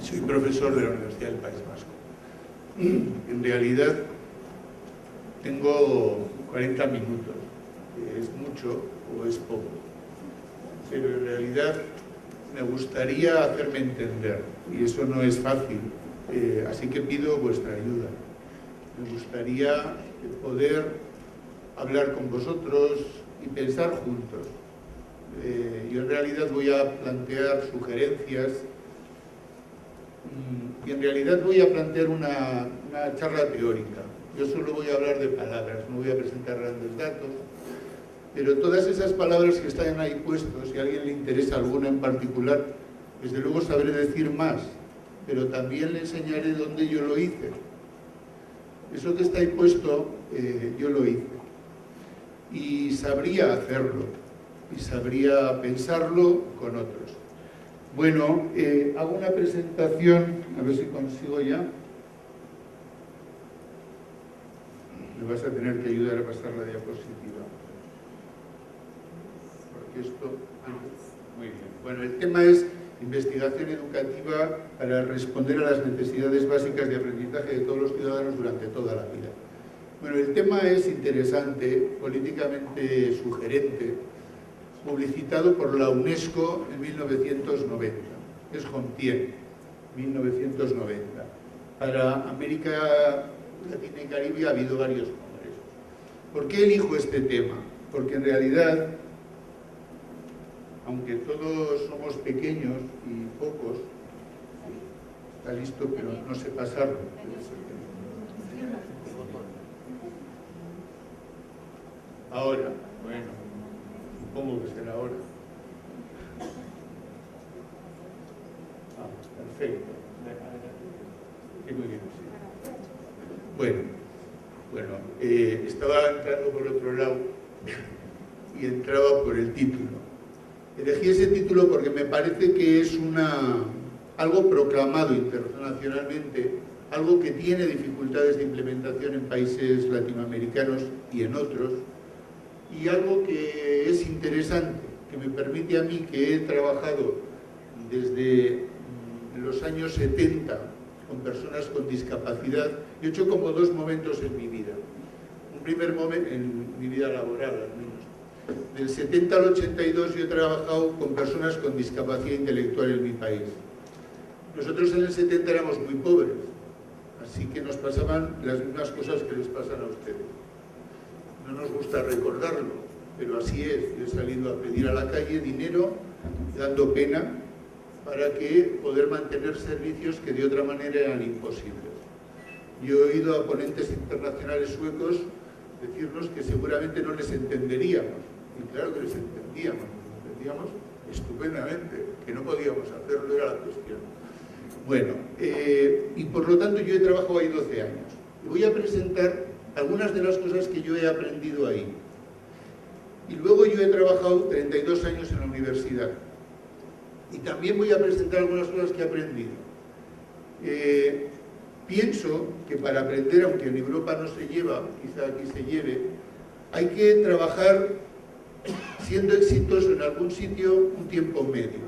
y soy profesor de la Universidad del País Vasco. En realidad tengo 40 minutos, ¿es mucho o es poco? Pero en realidad me gustaría hacerme entender, y eso no es fácil, así que pido vuestra ayuda. Me gustaría poder hablar con vosotros y pensar juntos. Yo en realidad voy a plantear sugerencias y en realidad voy a plantear una charla teórica. Yo solo voy a hablar de palabras, no voy a presentar grandes datos, pero todas esas palabras que están ahí puestas, si a alguien le interesa alguna en particular, desde luego sabré decir más, pero también le enseñaré dónde yo lo hice. Eso que está ahí puesto, yo lo hice. Y sabría hacerlo, y sabría pensarlo con otros. Bueno, hago una presentación, a ver si consigo ya. Me vas a tener que ayudar a pasar la diapositiva. Porque esto... Muy bien. Bueno, el tema es investigación educativa para responder a las necesidades básicas de aprendizaje de todos los ciudadanos durante toda la vida. Bueno, el tema es interesante, políticamente sugerente, publicitado por la UNESCO en 1990. Es Jontier, 1990. Para América Latina y Caribe ha habido varios congresos. ¿Por qué elijo este tema? Porque en realidad, aunque todos somos pequeños y pocos, está listo, pero no sé pasarlo. Ahora, bueno, supongo que será ahora. Perfecto. Muy bien, sí. Bueno, estaba entrando por otro lado y entraba por el título. Elegí ese título porque me parece que es algo proclamado internacionalmente, algo que tiene dificultades de implementación en países latinoamericanos y en otros, y algo que es interesante, que me permite a mí, que he trabajado desde los años 70 con personas con discapacidad, he hecho como dos momentos en mi vida. Un primer momento, en mi vida laboral al menos. Del 70 al 82 yo he trabajado con personas con discapacidad intelectual en mi país. Nosotros en el 70 éramos muy pobres, así que nos pasaban las mismas cosas que les pasan a ustedes. No nos gusta recordarlo, pero así es. Yo he salido a pedir a la calle dinero, dando pena, para poder mantener servicios que de otra manera eran imposibles. Yo he oído a ponentes internacionales suecos decirnos que seguramente no les entenderíamos. Y claro que les entendíamos estupendamente, que no podíamos hacerlo, era la cuestión. Bueno, y por lo tanto yo he trabajado ahí 12 años. Y voy a presentar algunas de las cosas que yo he aprendido ahí. Y luego yo he trabajado 32 años en la universidad. Y también voy a presentar algunas cosas que he aprendido. Pienso que para aprender, aunque en Europa no se lleva, quizá aquí se lleve, hay que trabajar siendo exitoso en algún sitio un tiempo medio.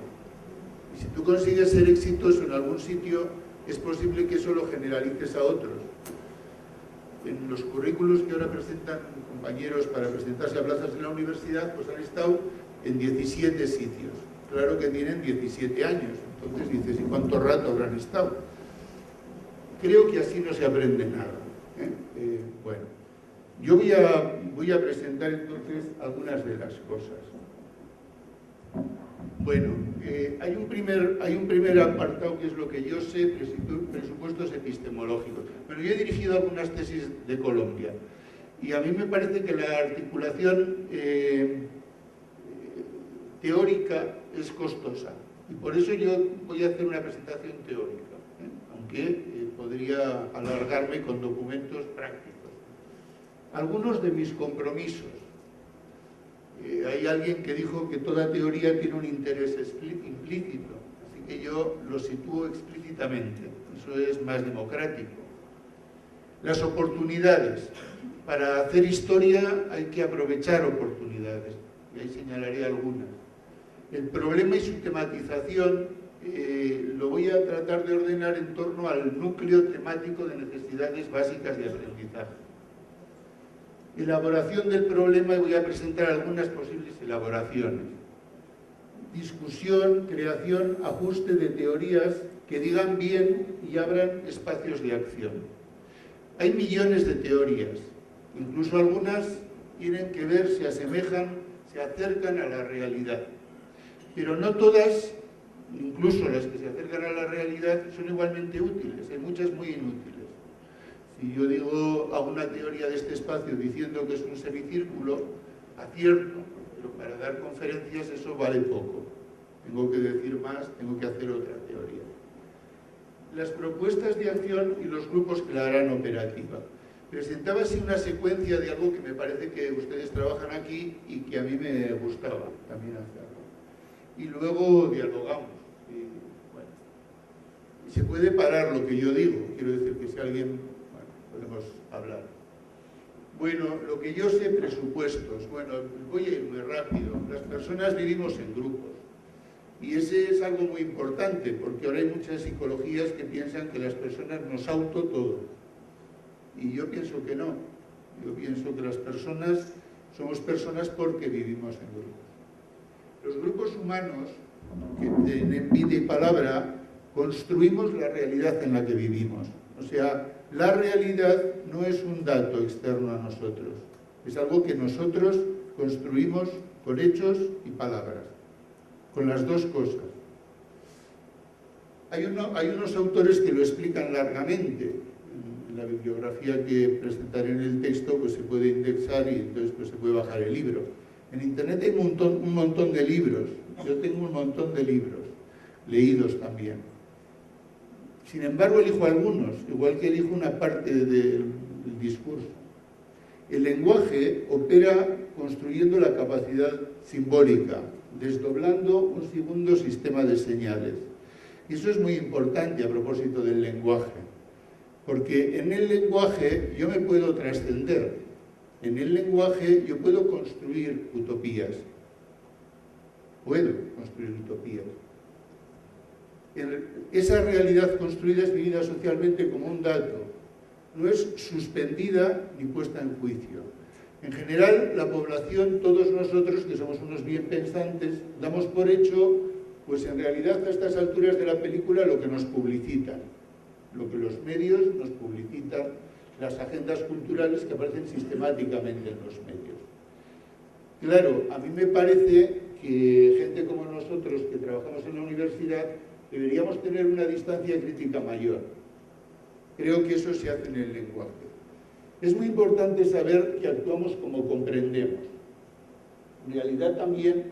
Y si tú consigues ser exitoso en algún sitio, es posible que eso lo generalices a otros. En los currículos que ahora presentan compañeros para presentarse a plazas en la universidad, pues han estado en 17 sitios. Claro que tienen 17 años, entonces dices, ¿y cuánto rato habrán estado? Creo que así no se aprende nada. Bueno, yo voy a presentar entonces algunas de las cosas. Bueno, hay un primer apartado que es lo que yo sé, presupuestos epistemológicos. Pero yo he dirigido algunas tesis de Colombia y a mí me parece que la articulación teórica es costosa y por eso yo voy a hacer una presentación teórica, aunque podría alargarme con documentos prácticos. Algunos de mis compromisos. Hay alguien que dijo que toda teoría tiene un interés implícito, así que yo lo sitúo explícitamente, eso es más democrático. Las oportunidades. Para hacer historia hay que aprovechar oportunidades, y ahí señalaré algunas. El problema y su tematización lo voy a tratar de ordenar en torno al núcleo temático de necesidades básicas de aprendizaje. Elaboración del problema, y voy a presentar algunas posibles elaboraciones. Discusión, creación, ajuste de teorías que digan bien y abran espacios de acción. Hay millones de teorías, incluso algunas tienen que ver, se asemejan, se acercan a la realidad. Pero no todas, incluso las que se acercan a la realidad, son igualmente útiles, hay muchas muy inútiles. Si yo digo a una teoría de este espacio diciendo que es un semicírculo, acierto, pero para dar conferencias eso vale poco. Tengo que decir más, tengo que hacer otra teoría. Las propuestas de acción y los grupos que la harán operativa. Presentaba así una secuencia de algo que me parece que ustedes trabajan aquí y que a mí me gustaba también hacerlo. Y luego dialogamos. Y, bueno, se puede parar lo que yo digo, quiero decir que si alguien... podemos hablar. Bueno, lo que yo sé, presupuestos. Bueno, voy a ir muy rápido. Las personas vivimos en grupos. Y ese es algo muy importante, porque ahora hay muchas psicologías que piensan que las personas nos auto todo. Y yo pienso que no. Yo pienso que las personas somos personas porque vivimos en grupos. Los grupos humanos, que tienen vida y palabra, construimos la realidad en la que vivimos. O sea, la realidad no es un dato externo a nosotros, es algo que nosotros construimos con hechos y palabras, con las dos cosas. Hay unos autores que lo explican largamente. En la bibliografía que presentaré en el texto pues se puede indexar y entonces pues se puede bajar el libro. En internet hay un montón de libros, yo tengo un montón de libros, leídos también. Sin embargo, elijo algunos, igual que elijo una parte del discurso. El lenguaje opera construyendo la capacidad simbólica, desdoblando un segundo sistema de señales. Y eso es muy importante a propósito del lenguaje, porque en el lenguaje yo me puedo trascender, en el lenguaje yo puedo construir utopías. Puedo construir utopías. Esa realidad construida es vivida socialmente como un dato, no es suspendida ni puesta en juicio. En general, la población, todos nosotros, que somos unos bien pensantes, damos por hecho, pues en realidad a estas alturas de la película, lo que nos publicitan, lo que los medios nos publicitan, las agendas culturales que aparecen sistemáticamente en los medios. Claro, a mí me parece que gente como nosotros, que trabajamos en la universidad, deberíamos tener una distancia crítica mayor. Creo que eso se hace en el lenguaje. Es muy importante saber que actuamos como comprendemos. En realidad también,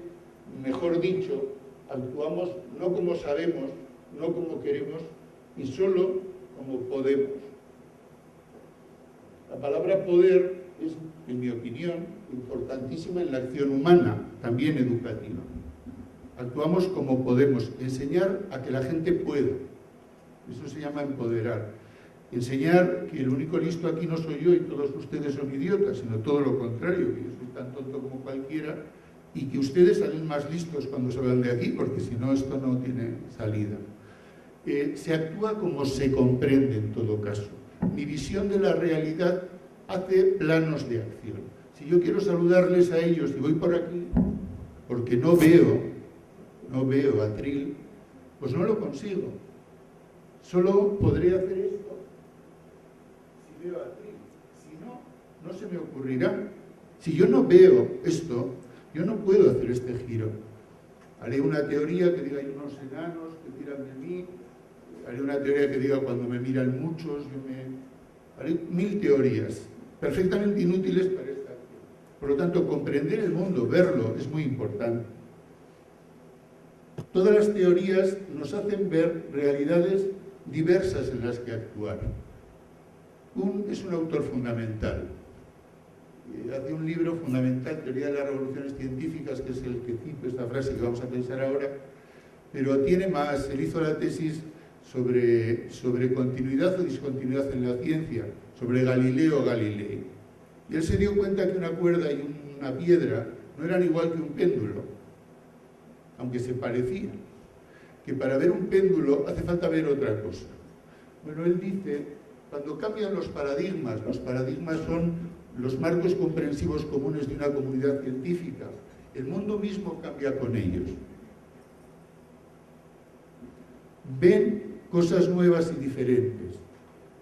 mejor dicho, actuamos no como sabemos, no como queremos, y solo como podemos. La palabra poder es, en mi opinión, importantísima en la acción humana, también educativa. Actuamos como podemos, enseñar a que la gente pueda. Eso se llama empoderar. Enseñar que el único listo aquí no soy yo y todos ustedes son idiotas, sino todo lo contrario, que yo soy tan tonto como cualquiera y que ustedes salen más listos cuando se van de aquí, porque si no, esto no tiene salida. Se actúa como se comprende en todo caso. Mi visión de la realidad hace planos de acción. Si yo quiero saludarles a ellos y voy por aquí, porque no veo atril, pues no lo consigo. Solo podré hacer esto si veo atril. Si no, no se me ocurrirá. Si yo no veo esto, yo no puedo hacer este giro. Haré una teoría que diga hay unos enanos que tiran de mí. Haré una teoría que diga cuando me miran muchos, haré 1000 teorías, perfectamente inútiles para esta acción. Por lo tanto, comprender el mundo, verlo, es muy importante. Todas las teorías nos hacen ver realidades diversas en las que actuar. Es un autor fundamental. Hace un libro fundamental, Teoría de las Revoluciones Científicas, que es el que cito esta frase que vamos a pensar ahora, pero tiene más. Él hizo la tesis sobre continuidad o discontinuidad en la ciencia, sobre Galileo Galilei. Y él se dio cuenta que una cuerda y una piedra no eran igual que un péndulo. aunque se parecían, que para ver un péndulo hace falta ver otra cosa. Bueno, él dice, cuando cambian los paradigmas son los marcos comprensivos comunes de una comunidad científica, el mundo mismo cambia con ellos. Ven cosas nuevas y diferentes.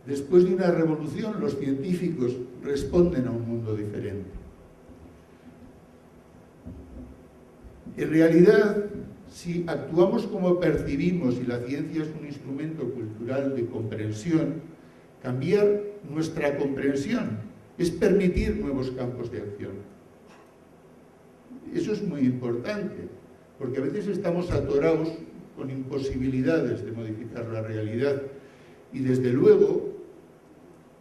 Después de una revolución, los científicos responden a un mundo diferente. En realidad, si actuamos como percibimos y la ciencia es un instrumento cultural de comprensión, cambiar nuestra comprensión es permitir nuevos campos de acción. Eso es muy importante, porque a veces estamos atorados con imposibilidades de modificar la realidad y desde luego,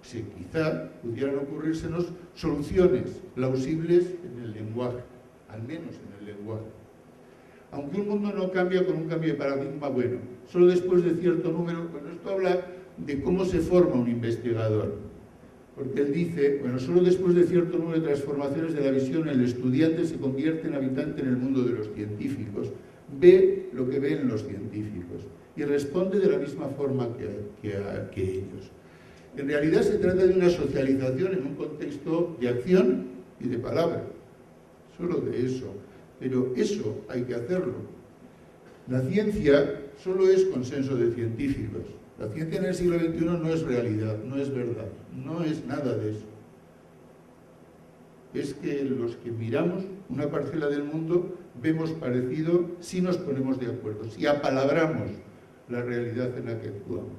quizá pudieran ocurrírsenos soluciones plausibles en el lenguaje, al menos en el lenguaje. Aunque un mundo no cambia con un cambio de paradigma, bueno, solo después de cierto número, bueno, esto habla de cómo se forma un investigador, porque él dice, bueno, solo después de cierto número de transformaciones de la visión, el estudiante se convierte en habitante en el mundo de los científicos, ve lo que ven los científicos y responde de la misma forma que ellos. En realidad se trata de una socialización en un contexto de acción y de palabra, solo de eso. Pero eso hay que hacerlo. La ciencia solo es consenso de científicos. La ciencia en el siglo XXI no es realidad, no es verdad, no es nada de eso. Es que los que miramos una parcela del mundo vemos parecido si nos ponemos de acuerdo, si apalabramos la realidad en la que actuamos.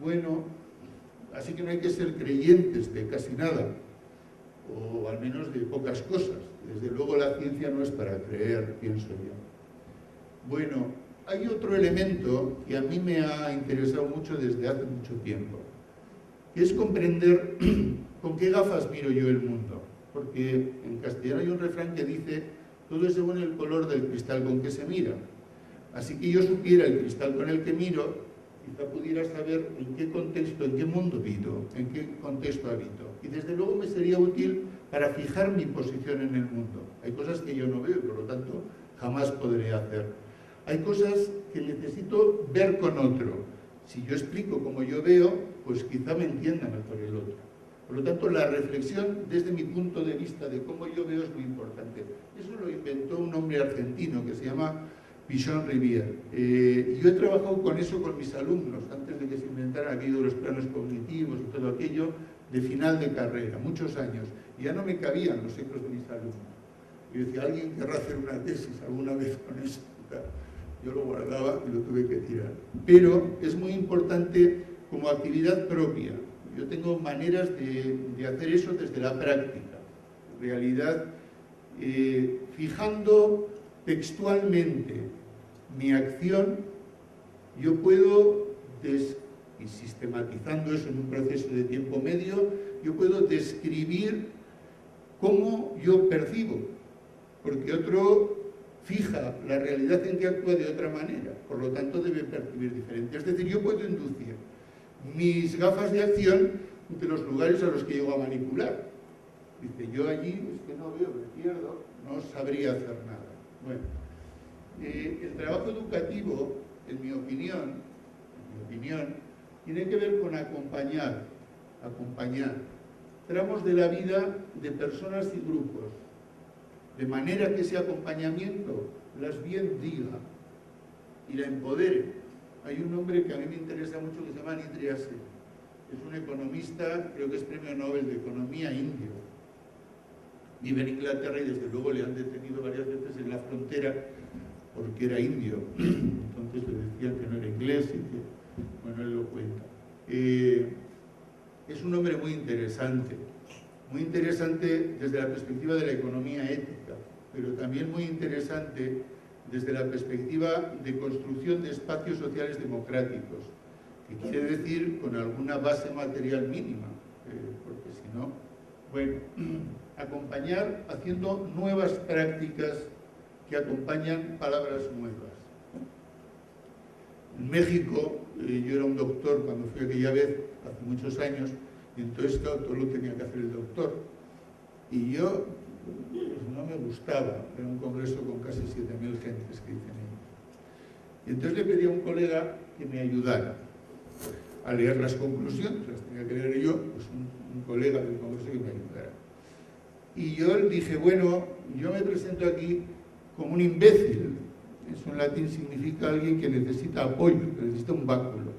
Bueno, así que no hay que ser creyentes de casi nada, o al menos de pocas cosas. Desde luego la ciencia no es para creer, pienso yo. Bueno, hay otro elemento que a mí me ha interesado mucho desde hace mucho tiempo, que es comprender con qué gafas miro yo el mundo. Porque en castellano hay un refrán que dice, todo es según el color del cristal con que se mira. Así que yo supiera el cristal con el que miro, quizá pudiera saber en qué contexto, en qué mundo vivo, en qué contexto habito. Y desde luego me sería útil para fijar mi posición en el mundo. Hay cosas que yo no veo y por lo tanto jamás podré hacer. Hay cosas que necesito ver con otro. Si yo explico como yo veo, pues quizá me entienda mejor el otro. Por lo tanto, la reflexión desde mi punto de vista de cómo yo veo es muy importante. Eso lo inventó un hombre argentino que se llama Pichon Rivière. Yo he trabajado con eso con mis alumnos, antes de que se inventaran aquello de los planos cognitivos y todo aquello, de final de carrera, muchos años. Y ya no me cabían los ecos de mis alumnos. Yo decía, ¿alguien querrá hacer una tesis alguna vez con eso? Yo lo guardaba y lo tuve que tirar. Pero es muy importante como actividad propia. Yo tengo maneras de hacer eso desde la práctica. En realidad, fijando textualmente mi acción, yo puedo, y sistematizando eso en un proceso de tiempo medio, yo puedo describir cómo yo percibo, porque otro fija la realidad en que actúa de otra manera, por lo tanto debe percibir diferente. Es decir, yo puedo inducir mis gafas de acción de los lugares a los que llego a manipular. Dice, yo allí es que no veo, me pierdo, no sabría hacer nada. Bueno, el trabajo educativo, en mi opinión, tiene que ver con acompañar tramos de la vida de personas y grupos, de manera que ese acompañamiento las bien diga y la empodere. Hay un hombre que a mí me interesa mucho que se llama Nitya Sen. Es un economista, creo que es premio Nobel de Economía indio. Vive en Inglaterra y desde luego le han detenido varias veces en la frontera porque era indio. Entonces le decían que no era inglés y que, bueno, él lo cuenta. Es un hombre muy interesante desde la perspectiva de la economía ética, pero también muy interesante desde la perspectiva de construcción de espacios sociales democráticos, que quiere decir con alguna base material mínima, porque si no, bueno, acompañar haciendo nuevas prácticas que acompañan palabras nuevas. En México, yo era un doctor cuando fui aquella vez, hace muchos años, y entonces claro, todo lo tenía que hacer el doctor. Y yo pues no me gustaba. Era un congreso con casi 7.000 gentes que dicen ellos. Y entonces le pedí a un colega que me ayudara a leer las conclusiones, las tenía que leer yo, pues un colega del congreso que me ayudara. Y yo dije, bueno, yo me presento aquí como un imbécil. Eso en latín significa alguien que necesita apoyo, que necesita un báculo.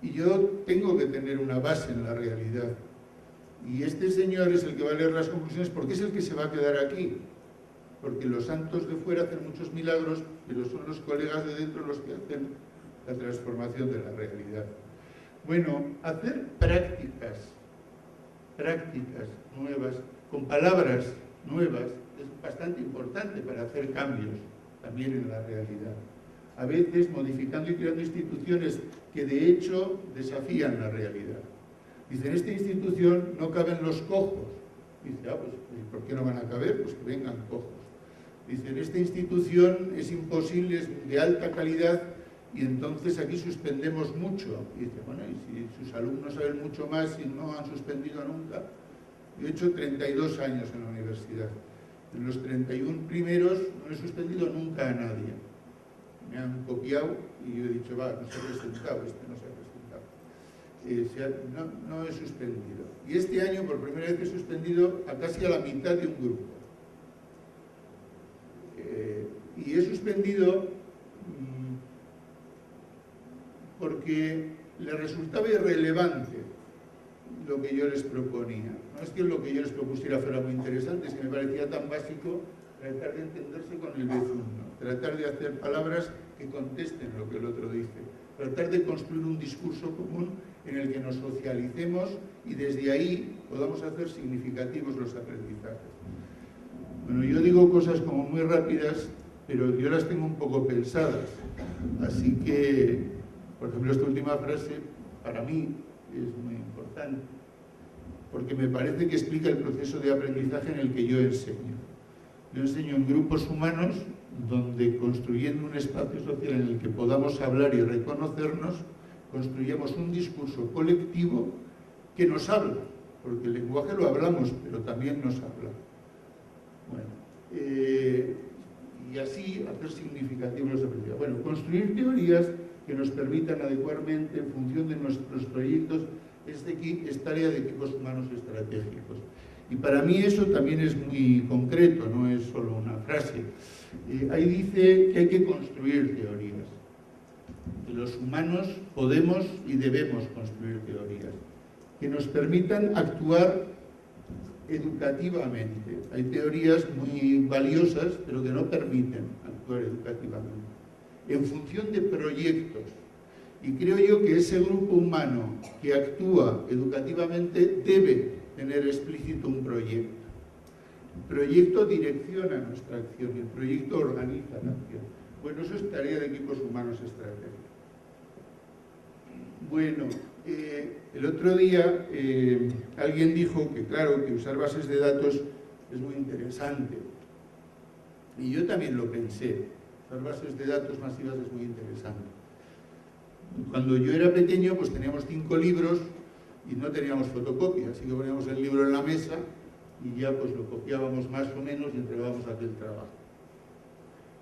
Y yo tengo que tener una base en la realidad. Y este señor es el que va a leer las conclusiones porque es el que se va a quedar aquí. Porque los santos de fuera hacen muchos milagros, pero son los colegas de dentro los que hacen la transformación de la realidad. Bueno, hacer prácticas nuevas, con palabras nuevas, es bastante importante para hacer cambios también en la realidad. A veces modificando y creando instituciones que de hecho desafían la realidad. Dice, en esta institución no caben los cojos. Dice, pues ¿por qué no van a caber? Pues que vengan cojos. Dice, en esta institución es imposible, es de alta calidad, y entonces aquí suspendemos mucho. Y dice, bueno, y si sus alumnos saben mucho más y no han suspendido nunca. Yo he hecho 32 años en la universidad. En los 31 primeros no he suspendido nunca a nadie. Me han copiado y yo he dicho, va, no se ha presentado, no se ha presentado. No he suspendido. Y este año, por primera vez, he suspendido a casi a la mitad de un grupo. Y he suspendido porque le resultaba irrelevante lo que yo les proponía. No es que lo que yo les propusiera fuera muy interesante, es que me parecía tan básico tratar de entenderse con el vecino, tratar de hacer palabras que contesten lo que el otro dice, tratar de construir un discurso común en el que nos socialicemos y desde ahí podamos hacer significativos los aprendizajes. Bueno, yo digo cosas como muy rápidas, pero yo las tengo un poco pensadas, así que, por ejemplo, esta última frase para mí es muy importante, porque me parece que explica el proceso de aprendizaje en el que yo enseño. Yo enseño en grupos humanos donde, construyendo un espacio social en el que podamos hablar y reconocernos, construyamos un discurso colectivo que nos habla, porque el lenguaje lo hablamos, pero también nos habla. Bueno, y así hacer significativos los aprendizajes. Bueno, construir teorías que nos permitan adecuadamente, en función de nuestros proyectos, es tarea de equipos humanos estratégicos. Y para mí eso también es muy concreto, no es solo una frase. Ahí dice que hay que construir teorías. Que los humanos podemos y debemos construir teorías que nos permitan actuar educativamente. Hay teorías muy valiosas, pero que no permiten actuar educativamente. En función de proyectos. Y creo yo que ese grupo humano que actúa educativamente debe tener explícito un proyecto. El proyecto direcciona nuestra acción, el proyecto organiza la acción. Bueno, eso es tarea de equipos humanos estratégicos. Bueno, el otro día alguien dijo que, claro, que usar bases de datos es muy interesante. Y yo también lo pensé. Usar bases de datos masivas es muy interesante. Cuando yo era pequeño, pues teníamos 5 libros y no teníamos fotocopia, así que poníamos el libro en la mesa y ya pues lo copiábamos más o menos y entregábamos aquel trabajo.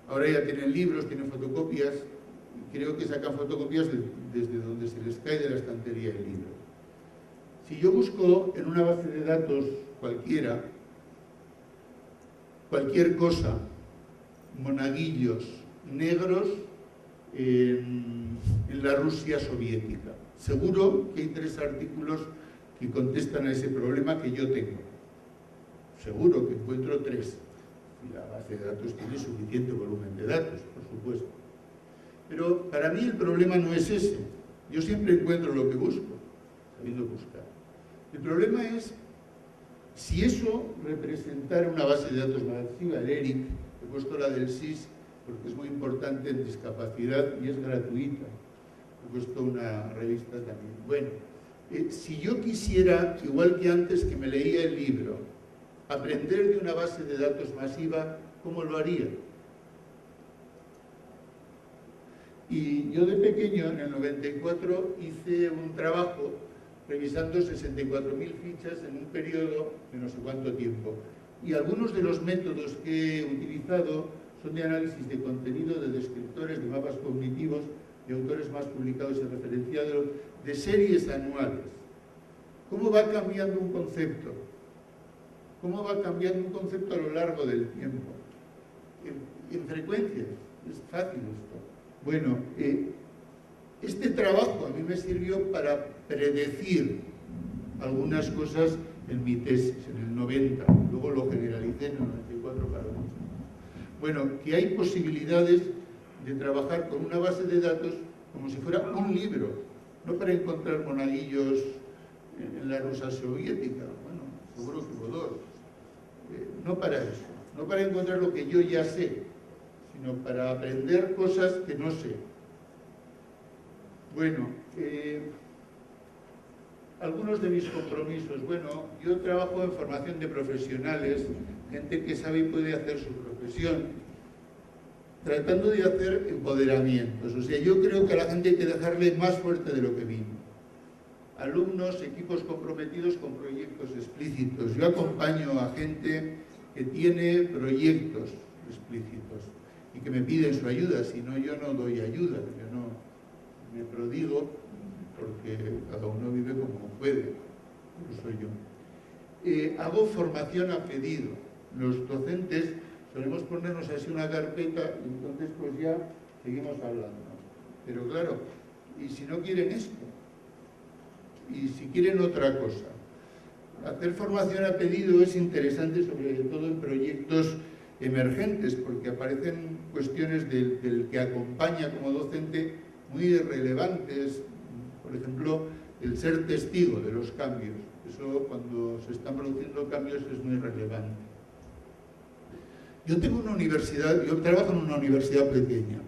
Ahora ya tienen libros, tienen fotocopias, y creo que sacan fotocopias desde donde se les cae de la estantería el libro. Si yo busco en una base de datos cualquiera, cualquier cosa, monaguillos negros en la Rusia soviética, seguro que hay 3 artículos que contestan a ese problema que yo tengo. Seguro que encuentro 3. Y la base de datos tiene suficiente volumen de datos, por supuesto. Pero para mí el problema no es ese. Yo siempre encuentro lo que busco, sabiendo buscar. El problema es si eso representara una base de datos masiva. El ERIC, he puesto la del SIS porque es muy importante en discapacidad y es gratuita. He puesto una revista también. Bueno, si yo quisiera, igual que antes que me leía el libro, aprender de una base de datos masiva, ¿cómo lo haría? Y yo de pequeño, en el 94, hice un trabajo revisando 64.000 fichas en un periodo de no sé cuánto tiempo. Y algunos de los métodos que he utilizado son de análisis de contenido, de descriptores, de mapas cognitivos, de autores más publicados y referenciados, de series anuales. ¿Cómo va cambiando un concepto? ¿Cómo va cambiando un concepto a lo largo del tiempo? En frecuencias. Es fácil esto. Bueno, este trabajo a mí me sirvió para predecir algunas cosas en mi tesis, en el 90. Luego lo generalicé en el 94 para mucho. Bueno, que hay posibilidades de trabajar con una base de datos como si fuera un libro, no para encontrar monaguillos en la Rusia soviética, bueno, seguro que hubo dos. No para eso, no para encontrar lo que yo ya sé, sino para aprender cosas que no sé. Bueno, algunos de mis compromisos. Bueno, yo trabajo en formación de profesionales, gente que sabe y puede hacer su profesión, tratando de hacer empoderamientos. O sea, yo creo que a la gente hay que dejarle más fuerte de lo que vino. Alumnos, equipos comprometidos con proyectos explícitos. Yo acompaño a gente que tiene proyectos explícitos y que me piden su ayuda, si no yo no doy ayuda, yo no me prodigo porque cada uno vive como puede, no soy yo. Hago formación a pedido. Los docentes solemos ponernos así una carpeta y entonces pues ya seguimos hablando. Pero claro, ¿y si no quieren esto? ¿Y si quieren otra cosa? Hacer formación a pedido es interesante, sobre todo en proyectos emergentes, porque aparecen cuestiones del que acompaña como docente muy relevantes. Por ejemplo, el ser testigo de los cambios. Eso, cuando se están produciendo cambios, es muy relevante. Yo tengo una universidad, yo trabajo en una universidad pequeña.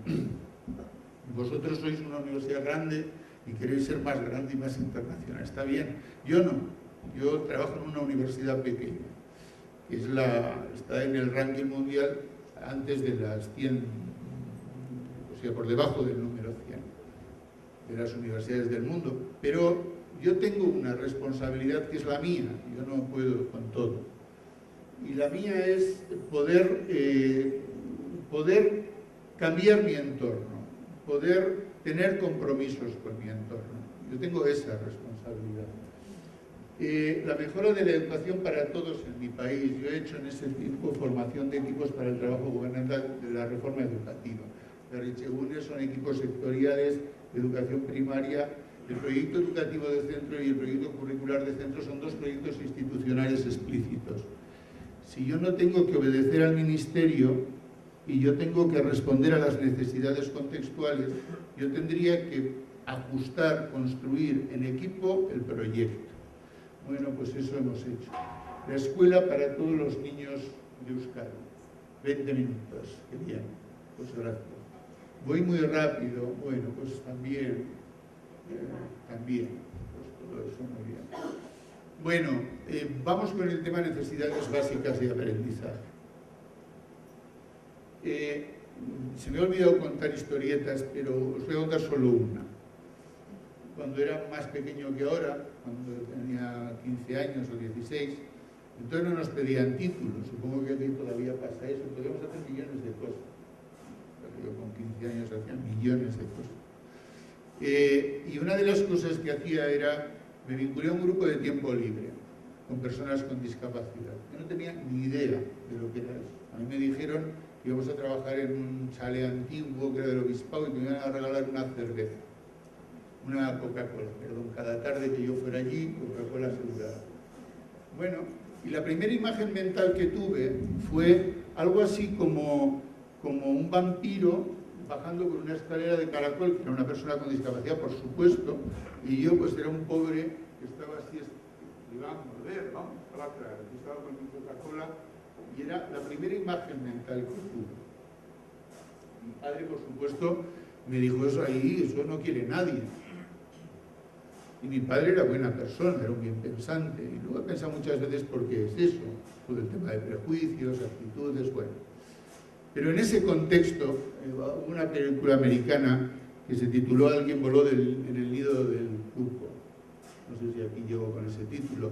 Vosotros sois una universidad grande y queréis ser más grande y más internacional. Está bien. Yo no. Yo trabajo en una universidad pequeña, que es está en el ranking mundial antes de las 100, o sea, por debajo del número 100 de las universidades del mundo. Pero yo tengo una responsabilidad que es la mía. Yo no puedo con todo. Y la mía es poder cambiar mi entorno, poder tener compromisos con mi entorno. Yo tengo esa responsabilidad. La mejora de la educación para todos en mi país. Yo he hecho en ese tiempo formación de equipos para el trabajo gubernamental de la reforma educativa. Las Richegunes son equipos sectoriales de educación primaria. El proyecto educativo de centro y el proyecto curricular de centro son dos proyectos institucionales explícitos. Si yo no tengo que obedecer al ministerio y yo tengo que responder a las necesidades contextuales, yo tendría que ajustar, construir en equipo el proyecto. Bueno, pues eso hemos hecho. La escuela para todos los niños de Euskadi. 20 minutos, qué bien. Pues gracias. Voy muy rápido. Bueno, pues también. Pues todo eso muy bien. Bueno, vamos con el tema necesidades básicas de aprendizaje. Se me ha olvidado contar historietas, pero os voy a contar solo una. Cuando era más pequeño que ahora, cuando tenía 15 años o 16, entonces no nos pedían títulos. Supongo que aquí todavía pasa eso. Podíamos hacer millones de cosas. Yo con 15 años hacía millones de cosas. Y una de las cosas que hacía era, me vinculé a un grupo de tiempo libre con personas con discapacidad. Yo no tenía ni idea de lo que era eso. A mí me dijeron que íbamos a trabajar en un chalet antiguo que era del obispado y me iban a regalar una cerveza. Una Coca-Cola, perdón, cada tarde que yo fuera allí, Coca-Cola asegurada. Bueno, y la primera imagen mental que tuve fue algo así como un vampiro bajando por una escalera de caracol, que era una persona con discapacidad, por supuesto, y yo pues era un pobre que estaba así, iba a morder, vamos, estaba claro, estaba con mi Coca-Cola, y era la primera imagen mental que tuve. Mi padre, por supuesto, me dijo, eso no quiere nadie. Y mi padre era buena persona, era un bien pensante. Y luego he pensado muchas veces por qué es eso, todo el tema de prejuicios, actitudes, bueno. Pero en ese contexto, hubo una película americana que se tituló Alguien voló en el nido del cuco. No sé si aquí llego con ese título.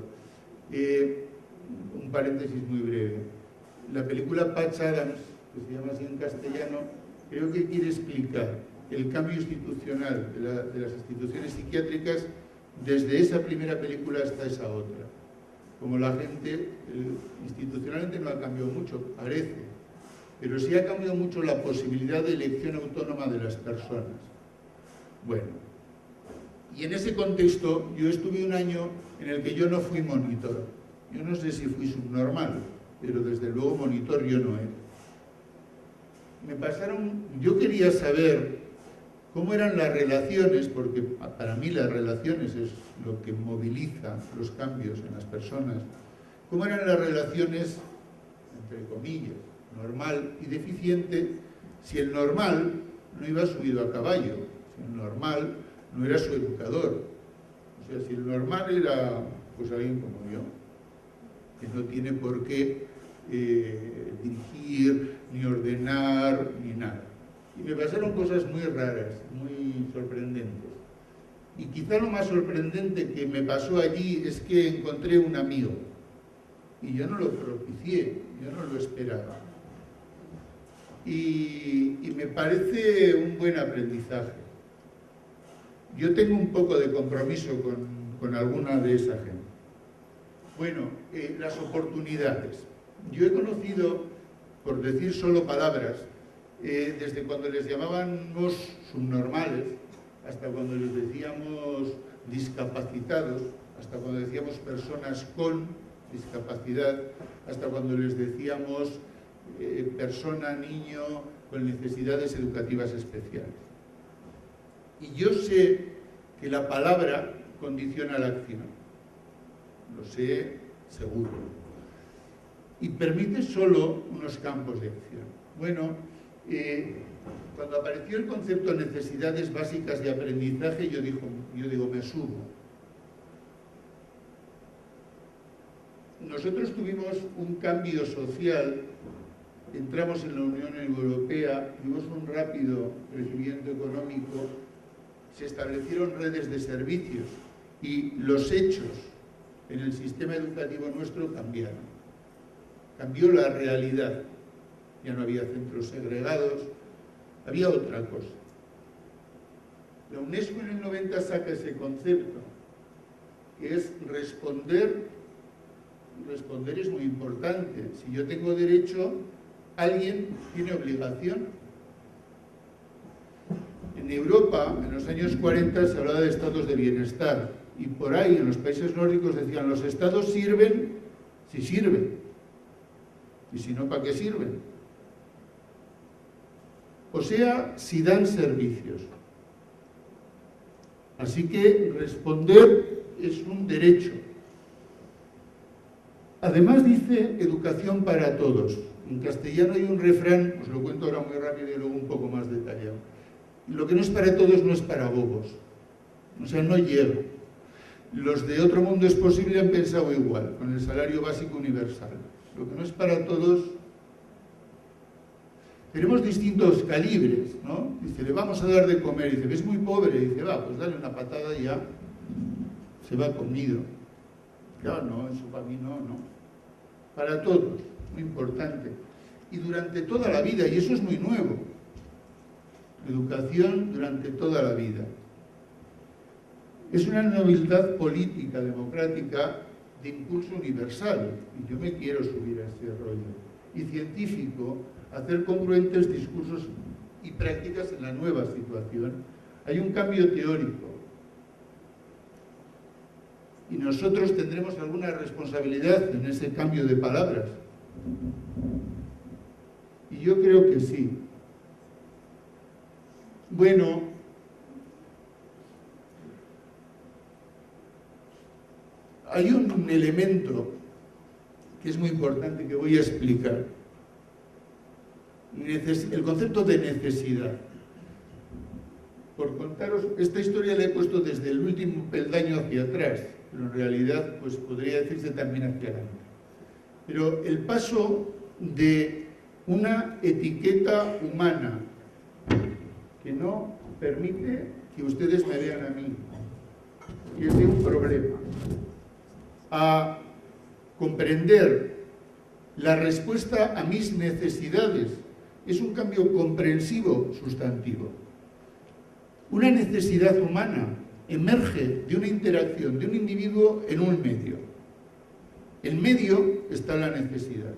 un paréntesis muy breve. La película Patch Adams, que se llama así en castellano, creo que quiere explicar el cambio institucional de las instituciones psiquiátricas desde esa primera película hasta esa otra. Como la gente, institucionalmente no ha cambiado mucho, parece, pero sí ha cambiado mucho la posibilidad de elección autónoma de las personas. Bueno, y en ese contexto yo estuve un año en el que yo no fui monitor. Yo no sé si fui subnormal, pero desde luego monitor yo no era. Yo quería saber cómo eran las relaciones, porque para mí las relaciones es lo que moviliza los cambios en las personas, cómo eran las relaciones, entre comillas, normal y deficiente, si el normal no iba subido a caballo, si el normal no era su educador. O sea, si el normal era pues alguien como yo, que no tiene por qué dirigir, ni ordenar, ni nada. Y me pasaron cosas muy raras, muy sorprendentes. Y quizá lo más sorprendente que me pasó allí es que encontré un amigo. Y yo no lo propicié, yo no lo esperaba. Y me parece un buen aprendizaje. Yo tengo un poco de compromiso con alguna de esa gente. Bueno, las oportunidades. Yo he conocido, por decir solo palabras, desde cuando les llamábamos subnormales, hasta cuando les decíamos discapacitados, hasta cuando decíamos personas con discapacidad, hasta cuando les decíamos persona, niño con necesidades educativas especiales. Y yo sé que la palabra condiciona la acción, lo sé seguro, y permite solo unos campos de acción. Bueno, cuando apareció el concepto de necesidades básicas de aprendizaje, yo digo, me subo. Nosotros tuvimos un cambio social, entramos en la Unión Europea, tuvimos un rápido crecimiento económico, se establecieron redes de servicios y los hechos en el sistema educativo nuestro cambiaron. Cambió la realidad. Ya no había centros segregados, había otra cosa. La UNESCO en el 90 saca ese concepto, que es responder. Responder es muy importante. Si yo tengo derecho, alguien tiene obligación. En Europa, en los años 40, se hablaba de estados de bienestar. Y por ahí, en los países nórdicos, decían, los estados sirven si sirven. Y si no, ¿para qué sirven? O sea, si dan servicios. Así que responder es un derecho. Además dice educación para todos. En castellano hay un refrán, os lo cuento ahora muy rápido y luego un poco más detallado. Lo que no es para todos no es para bobos. O sea, no llego. Los de Otro Mundo es Posible han pensado igual, con el salario básico universal. Lo que no es para todos. Tenemos distintos calibres, ¿no? Dice, le vamos a dar de comer. Dice, es muy pobre. Dice, va, pues dale una patada y ya se va comido. Claro, no, eso para mí no. Para todos, muy importante. Y durante toda la vida, y eso es muy nuevo. Educación durante toda la vida. Es una novedad política, democrática, de impulso universal. Y yo me quiero subir a ese rollo. Y científico, hacer congruentes discursos y prácticas en la nueva situación. Hay un cambio teórico. Y nosotros tendremos alguna responsabilidad en ese cambio de palabras. Y yo creo que sí. Bueno, hay un elemento que es muy importante que voy a explicar. El concepto de necesidad. Por contaros, esta historia la he puesto desde el último peldaño hacia atrás, pero en realidad pues podría decirse también hacia adelante. Pero el paso de una etiqueta humana que no permite que ustedes me vean a mí, que es de un problema, a comprender la respuesta a mis necesidades es un cambio comprensivo sustantivo. Una necesidad humana emerge de una interacción de un individuo en un medio. En medio está la necesidad.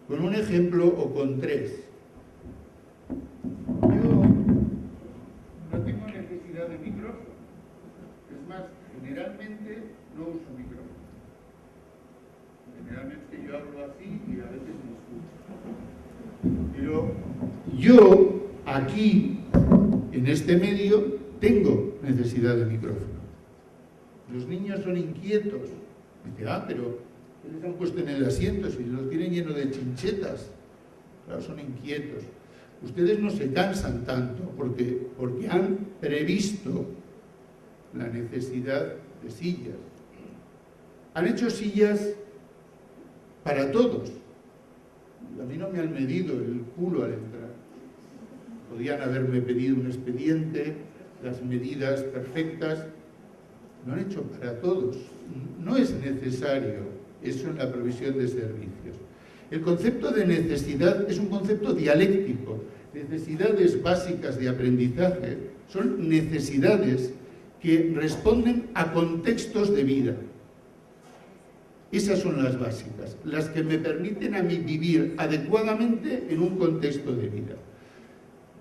Con un ejemplo o con tres. Yo no tengo necesidad de micrófono. Es más, generalmente no uso micrófono. Generalmente yo hablo así y a veces me escucho. Pero yo aquí, en este medio, tengo necesidad de micrófono. Los niños son inquietos. Dice, pero ¿qué les han puesto en el asiento si los tienen lleno de chinchetas? Claro, son inquietos. Ustedes no se cansan tanto porque han previsto la necesidad de sillas. Han hecho sillas para todos. A mí no me han medido el culo al entrar. Podían haberme pedido un expediente, las medidas perfectas. Lo han hecho para todos. No es necesario eso en la provisión de servicios. El concepto de necesidad es un concepto dialéctico. Necesidades básicas de aprendizaje son necesidades que responden a contextos de vida. Esas son las básicas, las que me permiten a mí vivir adecuadamente en un contexto de vida.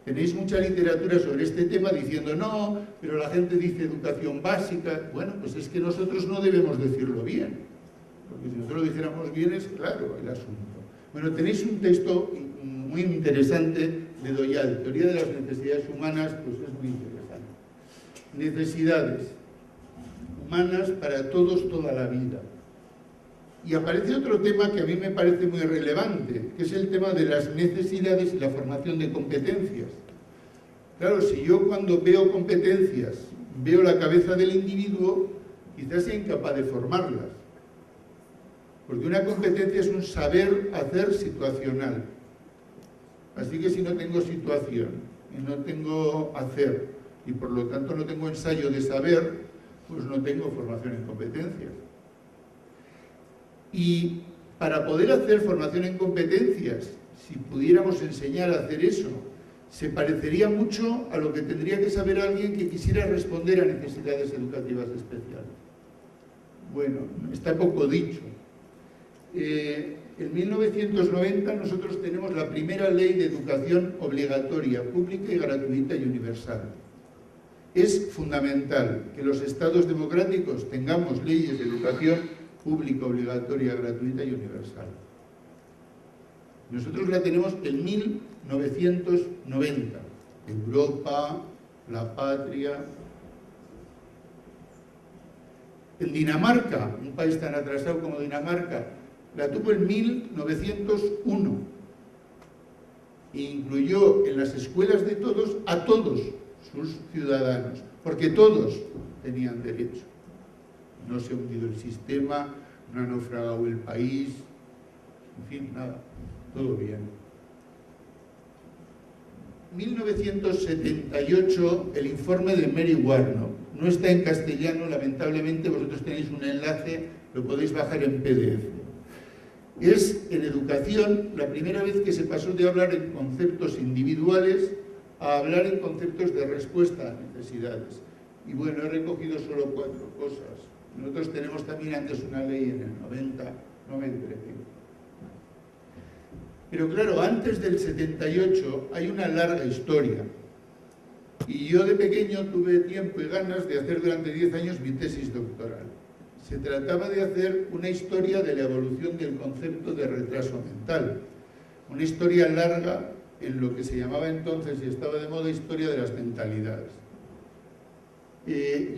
Tenéis mucha literatura sobre este tema diciendo no, pero la gente dice educación básica. Bueno, pues es que nosotros no debemos decirlo bien, porque si nosotros lo dijéramos bien es claro el asunto. Bueno, tenéis un texto muy interesante de Doyal, Teoría de las Necesidades Humanas, pues es muy interesante. Necesidades humanas para todos toda la vida. Y aparece otro tema que a mí me parece muy relevante, que es el tema de las necesidades y la formación de competencias. Claro, si yo cuando veo competencias, veo la cabeza del individuo, quizás sea incapaz de formarlas. Porque una competencia es un saber hacer situacional. Así que si no tengo situación y no tengo hacer, y por lo tanto no tengo ensayo de saber, pues no tengo formación en competencias. Y para poder hacer formación en competencias, si pudiéramos enseñar a hacer eso, se parecería mucho a lo que tendría que saber alguien que quisiera responder a necesidades educativas especiales. Bueno, está poco dicho. En 1990 nosotros tenemos la primera ley de educación obligatoria, pública y gratuita y universal. Es fundamental que los estados democráticos tengamos leyes de educación pública, obligatoria, gratuita y universal. Nosotros la tenemos en 1990. Europa, la patria. En Dinamarca, un país tan atrasado como Dinamarca, la tuvo en 1901. E incluyó en las escuelas de todos a todos sus ciudadanos, porque todos tenían derecho. No se ha hundido el sistema, no ha naufragado el país, en fin, nada, todo bien. 1978, el informe de Mary Warnock. No está en castellano, lamentablemente, vosotros tenéis un enlace, lo podéis bajar en PDF. Es en educación la primera vez que se pasó de hablar en conceptos individuales a hablar en conceptos de respuesta a necesidades. Y bueno, he recogido solo 4 cosas. Nosotros tenemos también antes una ley en el 90, no me entretengo. Pero claro, antes del 78 hay una larga historia. Y yo de pequeño tuve tiempo y ganas de hacer durante 10 años mi tesis doctoral. Se trataba de hacer una historia de la evolución del concepto de retraso mental. Una historia larga en lo que se llamaba entonces, y estaba de moda, historia de las mentalidades.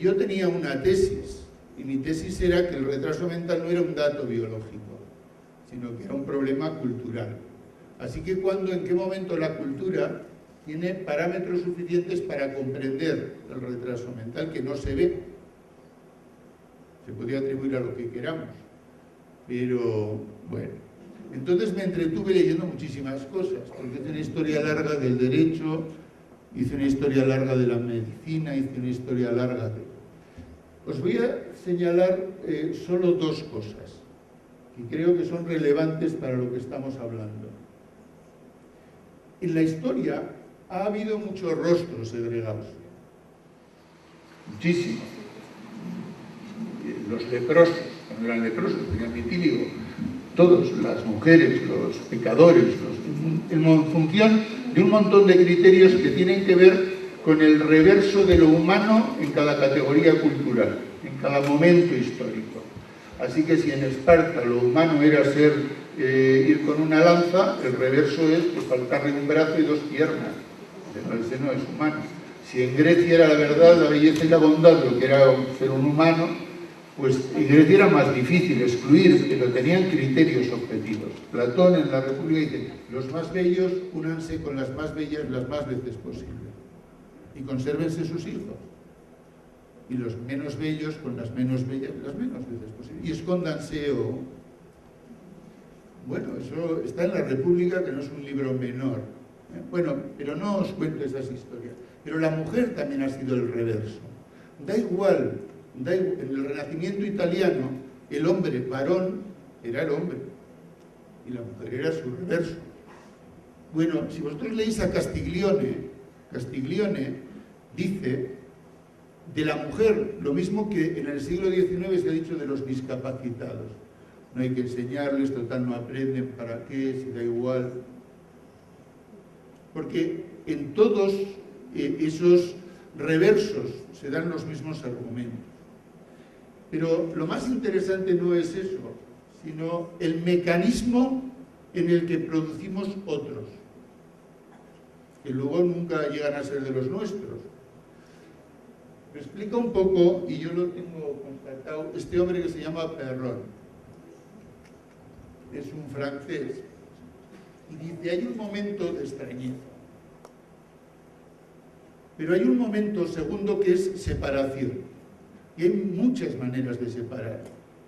Yo tenía una tesis. Y mi tesis era que el retraso mental no era un dato biológico, sino que era un problema cultural. Así que en qué momento la cultura tiene parámetros suficientes para comprender el retraso mental que no se ve. Se podría atribuir a lo que queramos, pero bueno. Entonces me entretuve leyendo muchísimas cosas, porque hice una historia larga del derecho, hice una historia larga de la medicina, hice una historia larga de... Os voy a señalar solo 2 cosas. y creo que son relevantes para lo que estamos hablando. En la historia ha habido muchos rostros segregados, muchísimos. Los leprosos, cuando eran leprosos, tenían vitíligo, todos, las mujeres, los pecadores, en función de un montón de criterios que tienen que ver con el reverso de lo humano en cada categoría cultural, en cada momento histórico. Así que si en Esparta lo humano era ir con una lanza, el reverso es pues, faltarle un brazo y 2 piernas. Ese no es humano. Si en Grecia era la verdad, la belleza y la bondad, lo que era ser un humano, pues en Grecia era más difícil excluir, pero tenían criterios objetivos. Platón en la República dice, los más bellos únanse con las más bellas las más veces posible y consérvense sus hijos. Y los menos bellos con las menos bellas las menos veces posible. Y escóndanse o... Bueno, eso está en la República, que no es un libro menor. Bueno, pero no os cuento esas historias. Pero la mujer también ha sido el reverso. Da igual, en el Renacimiento italiano, el hombre varón era el hombre y la mujer era su reverso. Bueno, si vosotros leéis a Castiglione dice de la mujer lo mismo que en el siglo XIX se ha dicho de los discapacitados. No hay que enseñarles, total no aprenden, ¿para qué? Si da igual. Porque en todos esos reversos se dan los mismos argumentos. Pero lo más interesante no es eso, sino el mecanismo en el que producimos otros, que luego nunca llegan a ser de los nuestros. Me explica un poco, y yo lo tengo constatado, este hombre que se llama Perron. Es un francés. Y dice, hay un momento de extrañeza. Pero hay un momento segundo que es separación. Y hay muchas maneras de separar.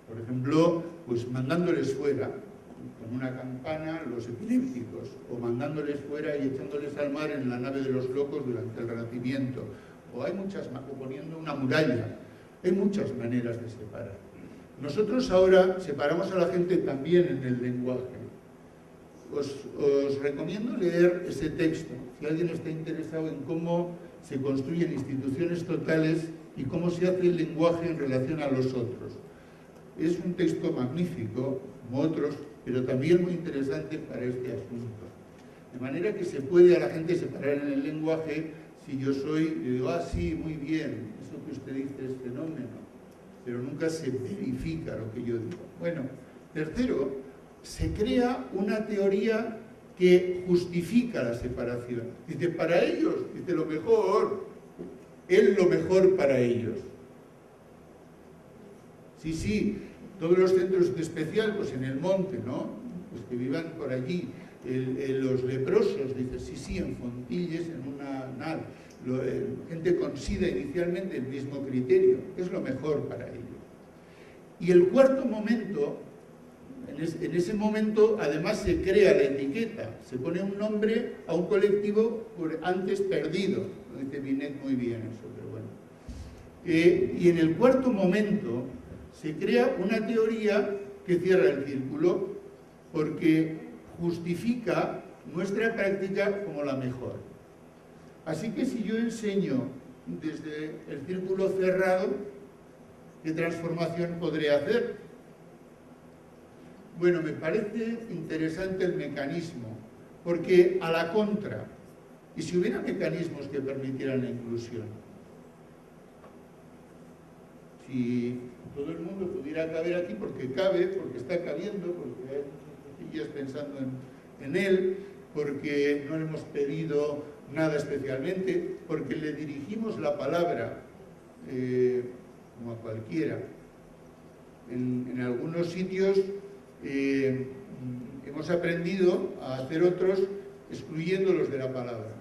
Por ejemplo, pues mandándoles fuera, con una campana, los epilépticos, o mandándoles fuera y echándoles al mar en la nave de los locos durante el Renacimiento. O poniendo una muralla. Hay muchas maneras de separar. Nosotros ahora separamos a la gente también en el lenguaje. Os recomiendo leer ese texto, si alguien está interesado en cómo se construyen instituciones totales y cómo se hace el lenguaje en relación a los otros. Es un texto magnífico, como otros, pero también muy interesante para este asunto. De manera que se puede a la gente separar en el lenguaje. Si yo digo, sí, muy bien, eso que usted dice es fenómeno, pero nunca se verifica lo que yo digo. Bueno, tercero, se crea una teoría que justifica la separación. Dice, para ellos, dice lo mejor, es lo mejor para ellos. Sí, todos los centros de especial, pues en el monte, ¿no? Pues que vivan por allí. Los leprosos, dice, sí, en Fontilles, en una nave. Gente con SIDA inicialmente el mismo criterio, es lo mejor para ellos. Y el cuarto momento, en ese momento además se crea la etiqueta, se pone un nombre a un colectivo por antes perdido. Lo dice Binet muy bien eso, pero bueno. Y en el cuarto momento se crea una teoría que cierra el círculo porque justifica nuestra práctica como la mejor. Así que si yo enseño desde el círculo cerrado, ¿qué transformación podré hacer? Bueno, me parece interesante el mecanismo, porque a la contra, y si hubiera mecanismos que permitieran la inclusión, si todo el mundo pudiera caber aquí, porque cabe, porque está cabiendo, porque hay muchas pensando en él, porque no le hemos pedido nada especialmente, porque le dirigimos la palabra como a cualquiera. En algunos sitios hemos aprendido a hacer otros excluyéndolos de la palabra.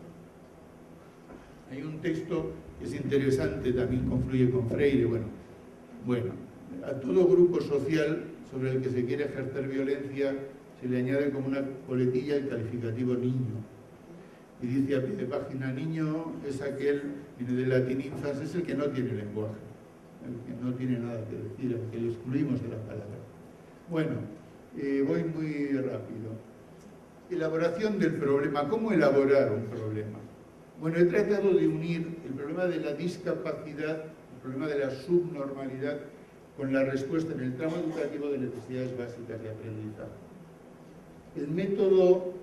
Hay un texto que es interesante, también confluye con Freire. Bueno, a todo grupo social sobre el que se quiere ejercer violencia se le añade como una coletilla el calificativo niño. Y dice a pie de página, niño es aquel, viene del latín infans, es el que no tiene lenguaje, el que no tiene nada que decir, el que le excluimos de la palabra. Bueno, Voy muy rápido. Elaboración del problema. ¿Cómo elaborar un problema? Bueno, he tratado de unir el problema de la discapacidad, el problema de la subnormalidad, con la respuesta en el tramo educativo de necesidades básicas de aprendizaje. El método,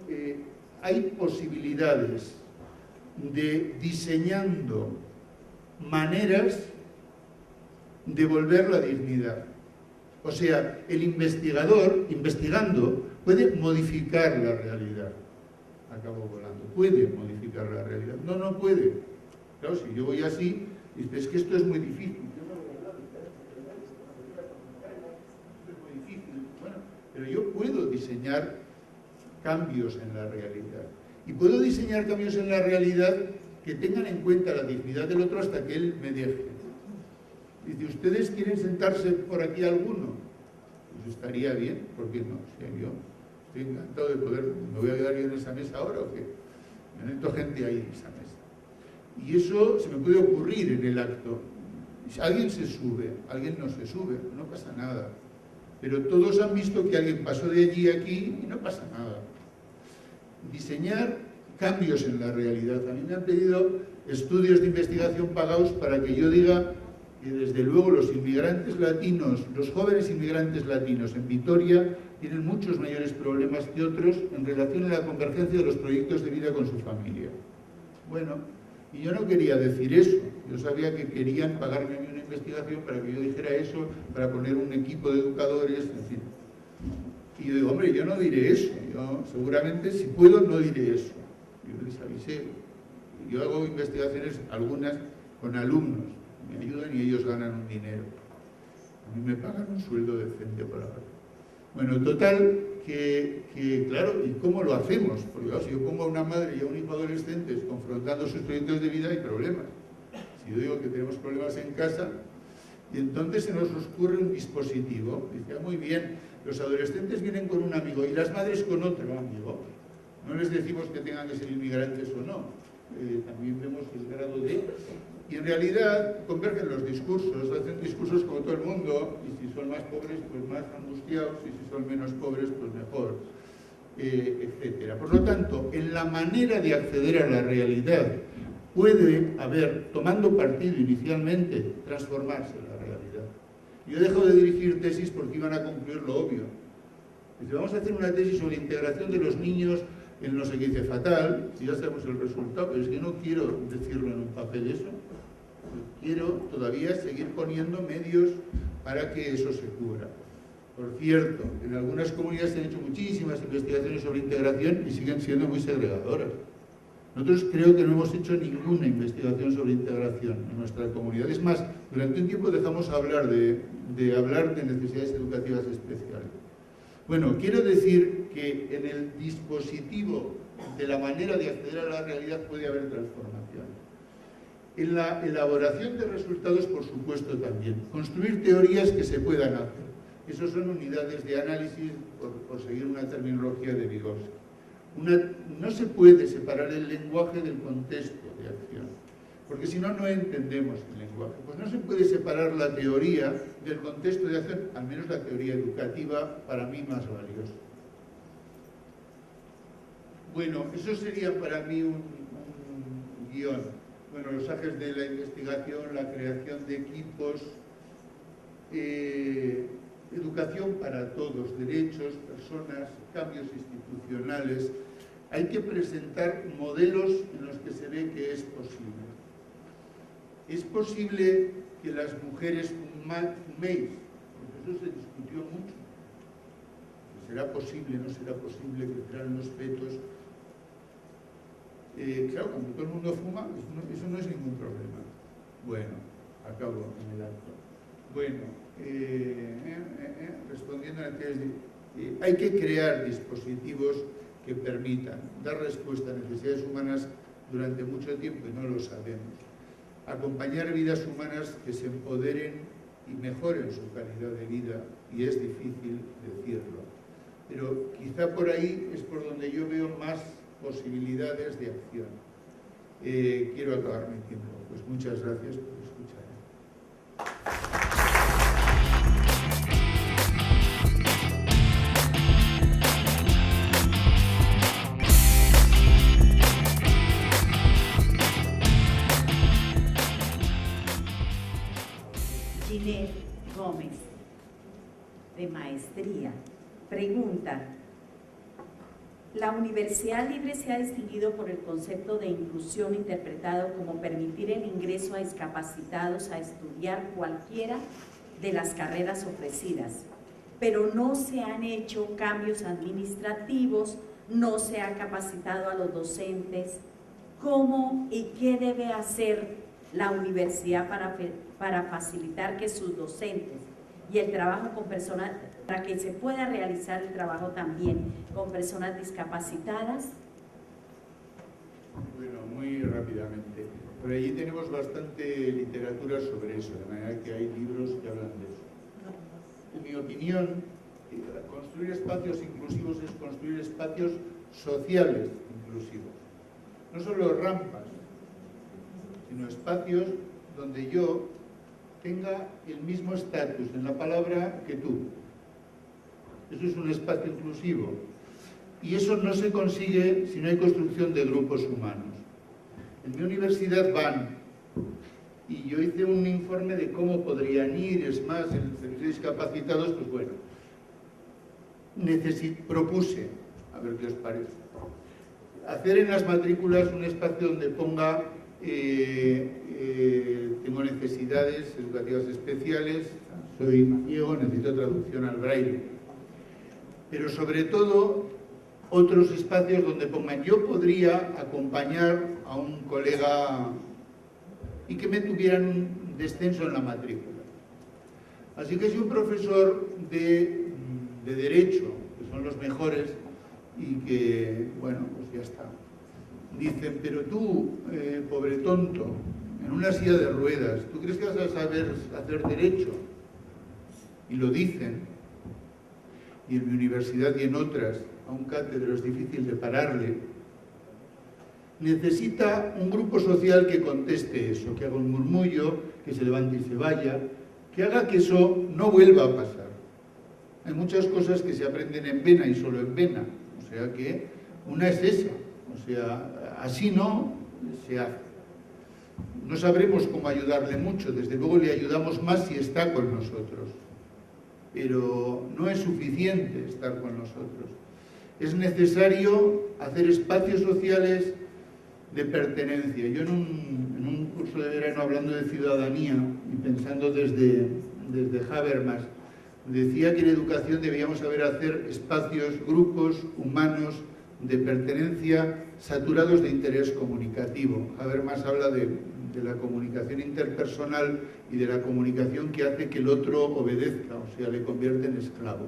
hay posibilidades de diseñando maneras de volver la dignidad. O sea, el investigador, investigando, puede modificar la realidad. Acabo volando. Puede modificar la realidad. No, no puede. Claro, si yo voy así, es que esto es muy difícil. Esto es muy difícil. Bueno, pero yo puedo diseñar cambios en la realidad. Y puedo diseñar cambios en la realidad que tengan en cuenta la dignidad del otro hasta que él me deje. Dice, ¿ustedes quieren sentarse por aquí alguno? Pues estaría bien, ¿por qué no? O sea, yo estoy encantado de poder, ¿me voy a quedar yo en esa mesa ahora o qué? Me meto gente ahí en esa mesa. Y eso se me puede ocurrir en el acto. Si alguien se sube, alguien no se sube, no pasa nada. Pero todos han visto que alguien pasó de allí a aquí y no pasa nada. Diseñar cambios en la realidad. A mí me han pedido estudios de investigación pagados para que yo diga que desde luego los inmigrantes latinos, los jóvenes inmigrantes latinos en Vitoria tienen muchos mayores problemas que otros en relación a la convergencia de los proyectos de vida con su familia. Bueno, y yo no quería decir eso. Yo sabía que querían pagarme a mí una investigación para que yo dijera eso, para poner un equipo de educadores, en fin. Y yo digo, hombre, yo no diré eso. Yo seguramente, si puedo, no diré eso. Yo les avisé. Yo hago investigaciones, algunas, con alumnos. Me ayudan y ellos ganan un dinero. A mí me pagan un sueldo decente por ahora. Bueno, total, que claro, ¿y cómo lo hacemos? Porque claro, si yo pongo a una madre y a un hijo adolescentes confrontando sus proyectos de vida, hay problemas. Si yo digo que tenemos problemas en casa, y entonces se nos ocurre un dispositivo. Dice, muy bien, los adolescentes vienen con un amigo y las madres con otro amigo. No les decimos que tengan que ser inmigrantes o no. También vemos el grado de... Y en realidad convergen los discursos, hacen discursos como todo el mundo, y si son más pobres, pues más angustiados, y si son menos pobres, pues mejor, etc. Por lo tanto, en la manera de acceder a la realidad puede haber, tomando partido inicialmente, transformarse la realidad. Yo dejo de dirigir tesis porque iban a concluir lo obvio. Dice, vamos a hacer una tesis sobre integración de los niños en no sé qué, dice fatal, si ya sabemos el resultado, pero es que no quiero decirlo en un papel eso. Quiero todavía seguir poniendo medios para que eso se cubra. Por cierto, en algunas comunidades se han hecho muchísimas investigaciones sobre integración y siguen siendo muy segregadoras. Nosotros creo que no hemos hecho ninguna investigación sobre integración en nuestra comunidad. Es más, durante un tiempo dejamos hablar de hablar de necesidades educativas especiales. Bueno, quiero decir que en el dispositivo de la manera de acceder a la realidad puede haber transformación. En la elaboración de resultados, por supuesto, también. Construir teorías que se puedan hacer. Esos son unidades de análisis, por seguir una terminología de Vygotsky. No se puede separar el lenguaje del contexto de acción, porque si no, no entendemos el lenguaje. Pues no se puede separar la teoría del contexto de acción, al menos la teoría educativa, para mí más valiosa. Bueno, eso sería para mí un guión. Bueno, los ejes de la investigación, la creación de equipos, educación para todos, derechos, personas, cambios institucionales. Hay que presentar modelos en los que se ve que es posible. Es posible que las mujeres fuméis, porque eso se discutió mucho. ¿Será posible, no será posible que crean los fetos? Claro, cuando todo el mundo fuma, eso no es ningún problema. Bueno, acabo en el acto. Bueno, respondiendo a que hay que crear dispositivos que permitan dar respuesta a necesidades humanas durante mucho tiempo y no lo sabemos. Acompañar vidas humanas que se empoderen y mejoren su calidad de vida, y es difícil decirlo. Pero quizá por ahí es por donde yo veo más posibilidades de acción. Quiero acabar mi tiempo. Pues muchas gracias por escuchar. Ginette Gómez, de maestría. Pregunta: la Universidad Libre se ha distinguido por el concepto de inclusión interpretado como permitir el ingreso a discapacitados a estudiar cualquiera de las carreras ofrecidas, pero no se han hecho cambios administrativos, no se ha capacitado a los docentes. ¿Cómo y qué debe hacer la universidad para facilitar que sus docentes y el trabajo con personas, para que se pueda realizar el trabajo también con personas discapacitadas? Bueno, muy rápidamente. Por allí tenemos bastante literatura sobre eso, de manera que hay libros que hablan de eso. En mi opinión, construir espacios inclusivos es construir espacios sociales inclusivos. No solo rampas, sino espacios donde yo tenga el mismo estatus en la palabra que tú. Eso es un espacio inclusivo. Y eso no se consigue si no hay construcción de grupos humanos. En mi universidad van, y yo hice un informe de cómo podrían ir, es más, en el servicio de discapacitados, pues bueno, propuse, a ver qué os parece, hacer en las matrículas un espacio donde ponga tengo necesidades educativas especiales, soy ciego, necesito traducción al braille, pero sobre todo otros espacios donde pongan yo podría acompañar a un colega y que me tuvieran un descenso en la matrícula. Así que si un profesor de Derecho, que son los mejores, y que, bueno, pues ya está, dicen, pero tú, pobre tonto, en una silla de ruedas, ¿tú crees que vas a saber hacer Derecho? Y lo dicen, y en mi universidad y en otras, a un cátedro es difícil de pararle. Necesita un grupo social que conteste eso, que haga un murmullo, que se levante y se vaya, que haga que eso no vuelva a pasar. Hay muchas cosas que se aprenden en vena y solo en vena, o sea que una es esa, o sea, así no se hace. No sabremos cómo ayudarle mucho, desde luego le ayudamos más si está con nosotros, pero no es suficiente estar con nosotros. Es necesario hacer espacios sociales de pertenencia. Yo en un curso de verano hablando de ciudadanía y pensando desde Habermas, decía que en educación debíamos saber hacer espacios, grupos humanos de pertenencia saturados de interés comunicativo. Habermas habla de la comunicación interpersonal y de la comunicación que hace que el otro obedezca, o sea, le convierte en esclavo.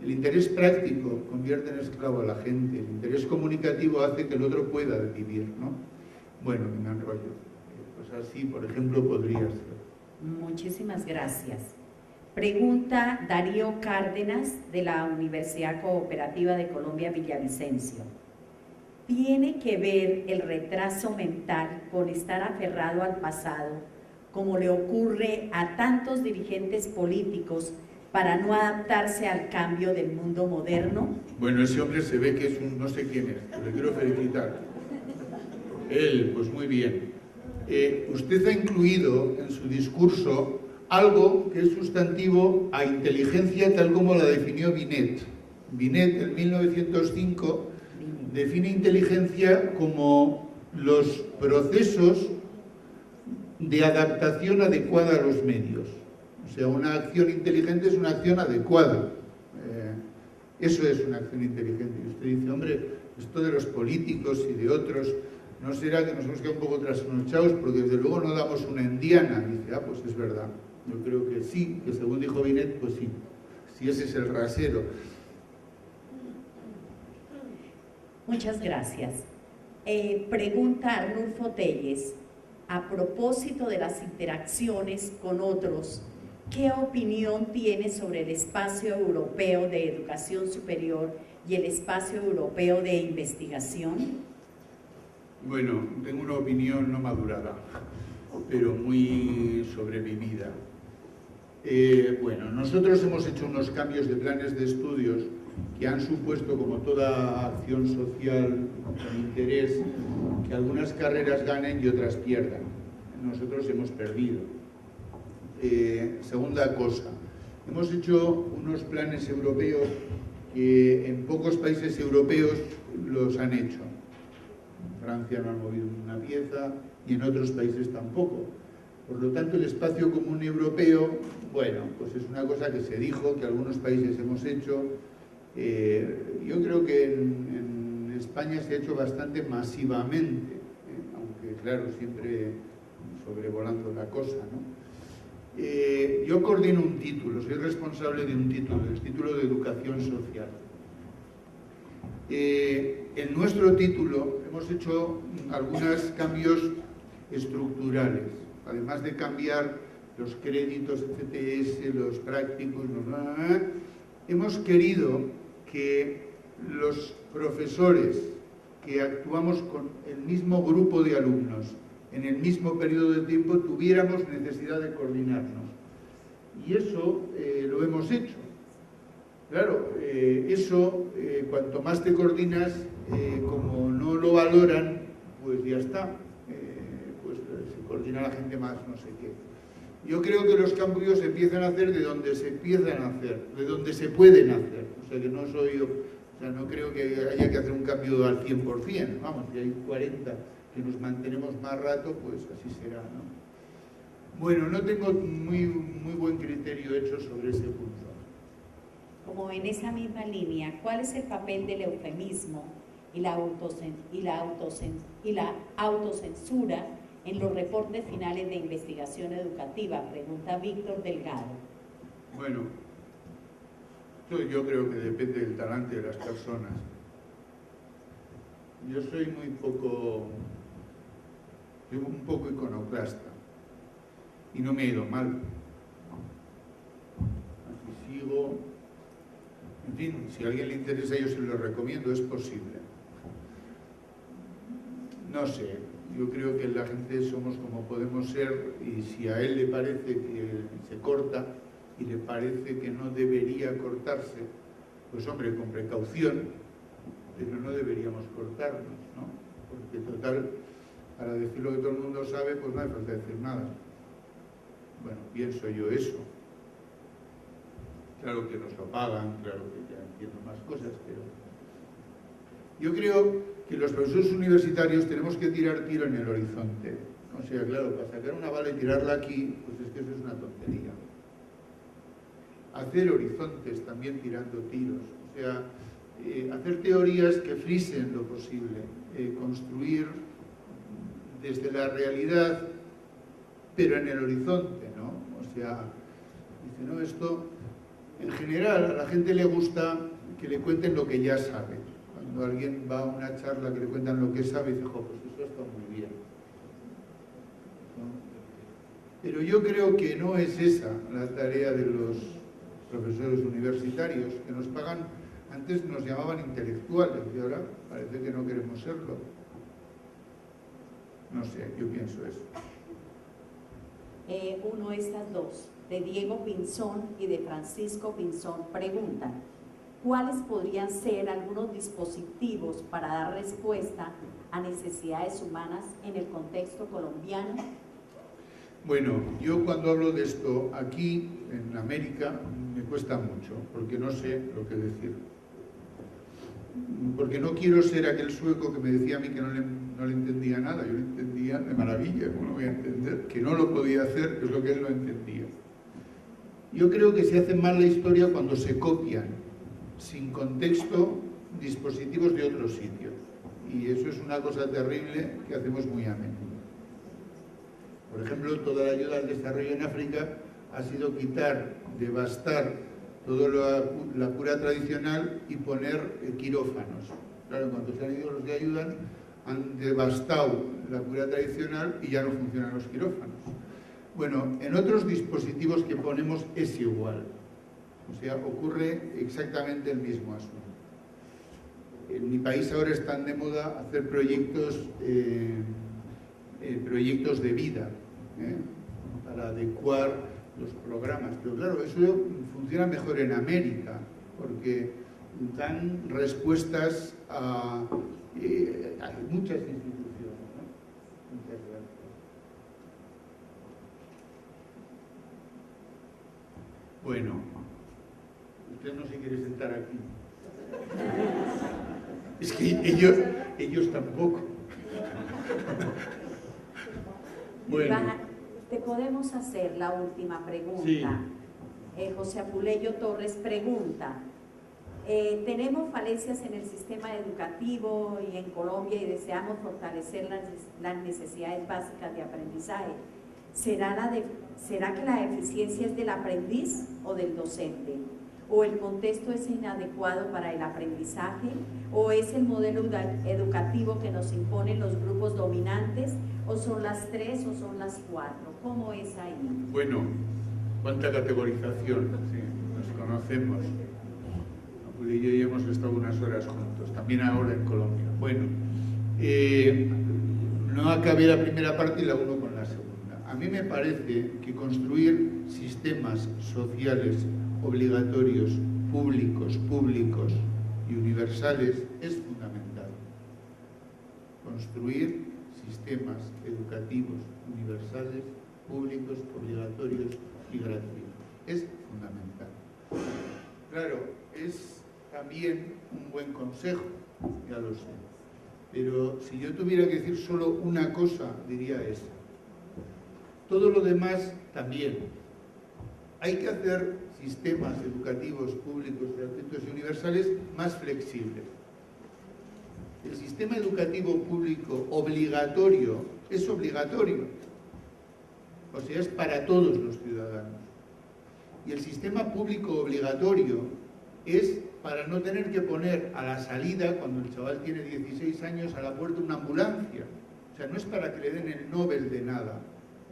El interés práctico convierte en esclavo a la gente, el interés comunicativo hace que el otro pueda vivir, ¿no? Bueno, me enrollo. Pues así, por ejemplo, podría ser. Muchísimas gracias. Pregunta Darío Cárdenas, de la Universidad Cooperativa de Colombia Villavicencio. ¿Tiene que ver el retraso mental con estar aferrado al pasado, como le ocurre a tantos dirigentes políticos, para no adaptarse al cambio del mundo moderno? Bueno, ese hombre se ve que es un no sé quién es, pero le quiero felicitar. Él, pues muy bien. Usted ha incluido en su discurso algo que es sustantivo a inteligencia tal como la definió Binet. Binet, en 1905, define inteligencia como los procesos de adaptación adecuada a los medios. O sea, una acción inteligente es una acción adecuada. Eso es una acción inteligente. Y usted dice, hombre, esto de los políticos y de otros, ¿no será que nos hemos quedado un poco trasnochados? Porque desde luego no damos una indiana. Y dice, pues es verdad. Yo creo que sí, que según dijo Binet, pues sí. Si ese es el rasero. Muchas gracias. Pregunta Arnulfo Telles, a propósito de las interacciones con otros, ¿qué opinión tiene sobre el espacio europeo de educación superior y el espacio europeo de investigación? Bueno, tengo una opinión no madurada, pero muy sobrevivida. Bueno, nosotros hemos hecho unos cambios de planes de estudios que han supuesto, como toda acción social con interés, que algunas carreras ganen y otras pierdan. Nosotros hemos perdido. Segunda cosa, hemos hecho unos planes europeos que en pocos países europeos los han hecho. En Francia no han movido una pieza y en otros países tampoco. Por lo tanto, el espacio común europeo, bueno, pues es una cosa que se dijo, que algunos países hemos hecho. Yo creo que en España se ha hecho bastante masivamente, aunque claro, siempre sobrevolando la cosa, ¿no? Yo coordino un título, soy responsable de un título, el título de Educación Social. En nuestro título hemos hecho algunos cambios estructurales, además de cambiar los créditos CTS, los prácticos, hemos querido que los profesores que actuamos con el mismo grupo de alumnos en el mismo periodo de tiempo tuviéramos necesidad de coordinarnos. Y eso lo hemos hecho. Claro, eso, cuanto más te coordinas, como no lo valoran, pues ya está. Pues se coordina la gente más, no sé qué. Yo creo que los cambios se empiezan a hacer de donde se empiezan a hacer, de donde se pueden hacer. O sea, que no soy yo, o sea, no creo que haya que hacer un cambio al 100%. Vamos, si hay 40 que nos mantenemos más rato, pues así será, ¿no? Bueno, no tengo muy buen criterio hecho sobre ese punto. Como en esa misma línea, ¿cuál es el papel del eufemismo y la autocensura en los reportes finales de investigación educativa? Pregunta Víctor Delgado. Bueno, yo creo que depende del talante de las personas. Yo soy un poco iconoclasta y no me he ido mal. Así sigo. En fin, si a alguien le interesa, yo se lo recomiendo, es posible. No sé, yo creo que la gente somos como podemos ser, y si a él le parece que se corta y le parece que no debería cortarse, pues hombre, con precaución, pero no deberíamos cortarnos, ¿no? Porque total, para decir lo que todo el mundo sabe, pues no hace falta decir nada. Bueno, pienso yo eso. Claro que nos lo pagan, claro que ya entiendo más cosas, pero yo creo que los profesores universitarios tenemos que tirar tiro en el horizonte. O sea, claro, para sacar una bala y tirarla aquí, pues es que eso es una tontería. Hacer horizontes también tirando tiros, o sea, hacer teorías que frisen lo posible, construir desde la realidad, pero en el horizonte, ¿no? O sea, dice, no, esto, en general, a la gente le gusta que le cuenten lo que ya sabe. Cuando alguien va a una charla que le cuentan lo que sabe, dice, jo, pues eso está muy bien, ¿no? Pero yo creo que no es esa la tarea de los profesores universitarios, que nos pagan, antes nos llamaban intelectuales, y ahora parece que no queremos serlo. No sé, yo pienso eso. Uno de estas dos, de Diego Pinzón y de Francisco Pinzón, preguntan: ¿cuáles podrían ser algunos dispositivos para dar respuesta a necesidades humanas en el contexto colombiano? Bueno, yo cuando hablo de esto aquí, en América, me cuesta mucho, porque no sé lo que decir. Porque no quiero ser aquel sueco que me decía a mí que no le entendía nada, yo lo entendía de maravilla, ¿cómo lo voy a entender? Que no lo podía hacer, es lo que él no entendía. Yo creo que se hace mal la historia cuando se copian, sin contexto, dispositivos de otros sitios. Y eso es una cosa terrible que hacemos muy a menudo. Por ejemplo, toda la ayuda al desarrollo en África ha sido quitar, devastar toda la cura tradicional y poner quirófanos. Claro, en cuanto se han ido los que ayudan, han devastado la cura tradicional y ya no funcionan los quirófanos. Bueno, en otros dispositivos que ponemos es igual. O sea, ocurre exactamente el mismo asunto. En mi país ahora están de moda hacer proyectos de vida, para adecuar los programas. Pero claro, eso funciona mejor en América, porque dan respuestas a muchas instituciones, ¿no? Muchas gracias. Bueno, usted no se quiere sentar aquí. Es que ellos tampoco. Bueno. Te podemos hacer la última pregunta. Sí. José Apuleyo Torres pregunta, tenemos falencias en el sistema educativo y en Colombia y deseamos fortalecer las necesidades básicas de aprendizaje. ¿Será que la eficiencia es del aprendiz o del docente? ¿O el contexto es inadecuado para el aprendizaje? ¿O es el modelo educativo que nos imponen los grupos dominantes? ¿O son las 3 o son las 4? ¿Cómo es ahí? Bueno, cuánta categorización. Sí, nos conocemos. Apul y yo ya hemos estado unas horas juntos, también ahora en Colombia. Bueno, no acabé la primera parte y la uno con la segunda. A mí me parece que construir sistemas sociales obligatorios, públicos y universales es fundamental. Construir sistemas educativos universales, públicos, obligatorios y gratuitos es fundamental. Claro, es también un buen consejo, ya lo sé, pero si yo tuviera que decir solo una cosa, diría esa. Todo lo demás también. Hay que hacer sistemas educativos públicos, gratuitos y universales más flexibles. El sistema educativo público obligatorio es obligatorio, o sea, es para todos los ciudadanos. Y el sistema público obligatorio es para no tener que poner a la salida, cuando el chaval tiene 16 años, a la puerta una ambulancia. O sea, no es para que le den el Nobel de nada,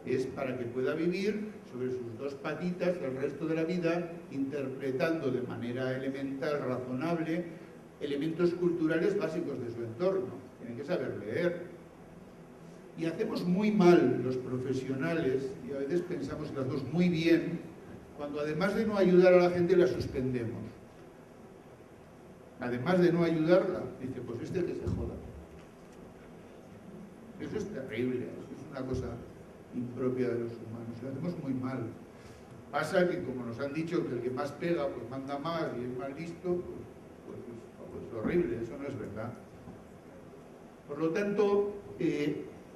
es para que pueda vivir sobre sus dos patitas el resto de la vida, interpretando de manera elemental, razonable, elementos culturales básicos de su entorno. Tienen que saber leer. Y hacemos muy mal los profesionales, y a veces pensamos que lo hacemos muy bien, cuando además de no ayudar a la gente, la suspendemos. Además de no ayudarla, dice, pues este que se joda. Eso es terrible, eso es una cosa impropia de los humanos, lo hacemos muy mal. Pasa que como nos han dicho que el que más pega pues manda más y es más listo, pues es horrible, eso no es verdad. Por lo tanto,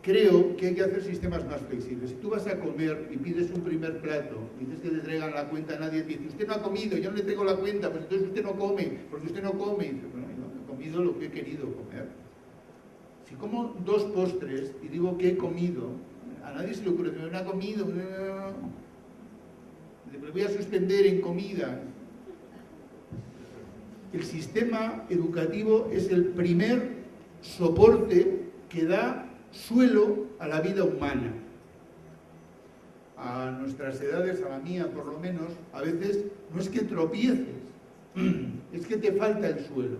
creo que hay que hacer sistemas más flexibles. Si tú vas a comer y pides un primer plato, dices que te traigan la cuenta, nadie te dice, usted no ha comido, yo no le traigo la cuenta, pues entonces usted no come, porque usted no come. Y dice, bueno, yo no he comido lo que he querido comer. Si como 2 postres y digo que he comido, a nadie se le ocurre, no ha comido, le voy a suspender en comida. El sistema educativo es el primer soporte que da suelo a la vida humana. A nuestras edades, a la mía por lo menos, a veces no es que tropieces, es que te falta el suelo.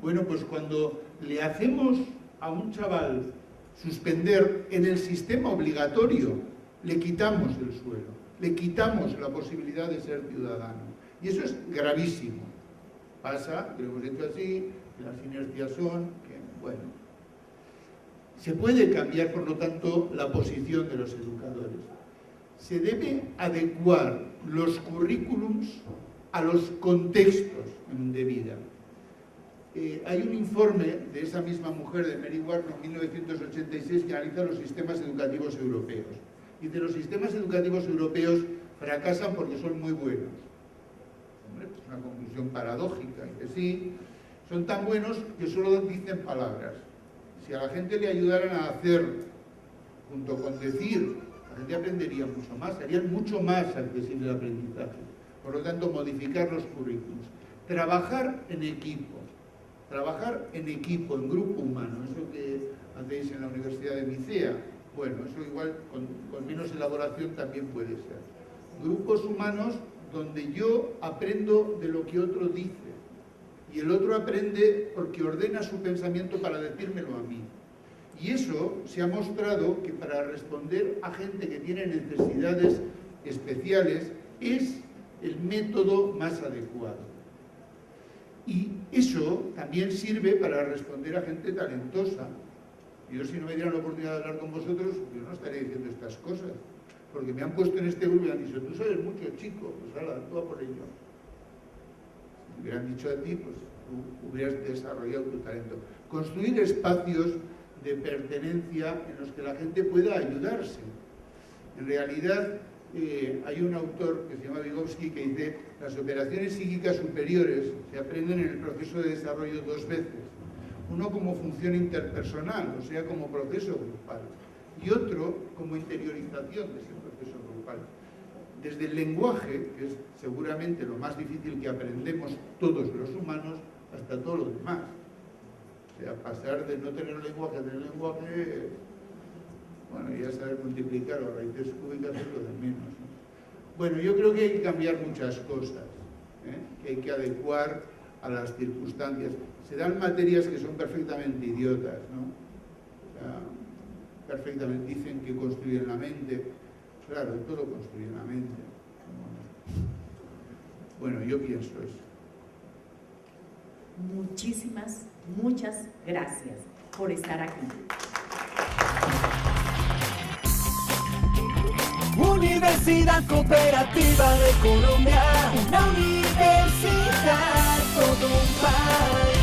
Bueno, pues cuando le hacemos a un chaval suspender en el sistema obligatorio, le quitamos el suelo, le quitamos la posibilidad de ser ciudadano. Y eso es gravísimo. Pasa, que lo hemos hecho así, que las inercias son, que, bueno. Se puede cambiar, por lo tanto, la posición de los educadores. Se debe adecuar los currículums a los contextos de vida. Hay un informe de esa misma mujer, de Mary Wharton, en 1986, que analiza los sistemas educativos europeos. Dice, los sistemas educativos europeos fracasan porque son muy buenos. Hombre, es una conclusión paradójica, y que sí, son tan buenos que solo dicen palabras. Si a la gente le ayudaran a hacer, junto con decir, la gente aprendería mucho más, harían mucho más accesible el aprendizaje. Por lo tanto, modificar los currículos. Trabajar en equipo, en grupo humano, eso que hacéis en la Universidad de Nicea, bueno, eso igual con menos elaboración también puede ser. Grupos humanos donde yo aprendo de lo que otro dice y el otro aprende porque ordena su pensamiento para decírmelo a mí. Y eso se ha mostrado que para responder a gente que tiene necesidades especiales es el método más adecuado. Y eso también sirve para responder a gente talentosa. Yo, si no me dieran la oportunidad de hablar con vosotros, yo no estaría diciendo estas cosas. porque me han puesto en este grupo y han dicho, tú sabes mucho, chico, pues ahora, tú a por ello. Si me hubieran dicho a ti, pues tú hubieras desarrollado tu talento. Construir espacios de pertenencia en los que la gente pueda ayudarse. En realidad, hay un autor que se llama Vygotsky que dice las operaciones psíquicas superiores se aprenden en el proceso de desarrollo 2 veces. Uno como función interpersonal, o sea, como proceso grupal, y otro como interiorización de ese proceso grupal. Desde el lenguaje, que es seguramente lo más difícil que aprendemos todos los humanos, hasta todo lo demás. O sea, pasar de no tener lenguaje a tener lenguaje, bueno, ya saber multiplicar o raíces cúbicas es lo de menos, ¿no? Bueno, yo creo que hay que cambiar muchas cosas, que hay que adecuar a las circunstancias. Se dan materias que son perfectamente idiotas, ¿no? O sea, perfectamente dicen que construyen la mente. Claro, todo construye la mente. Bueno, yo pienso eso. Muchas gracias por estar aquí. Universidad Cooperativa de Colombia, una universidad, todo un país.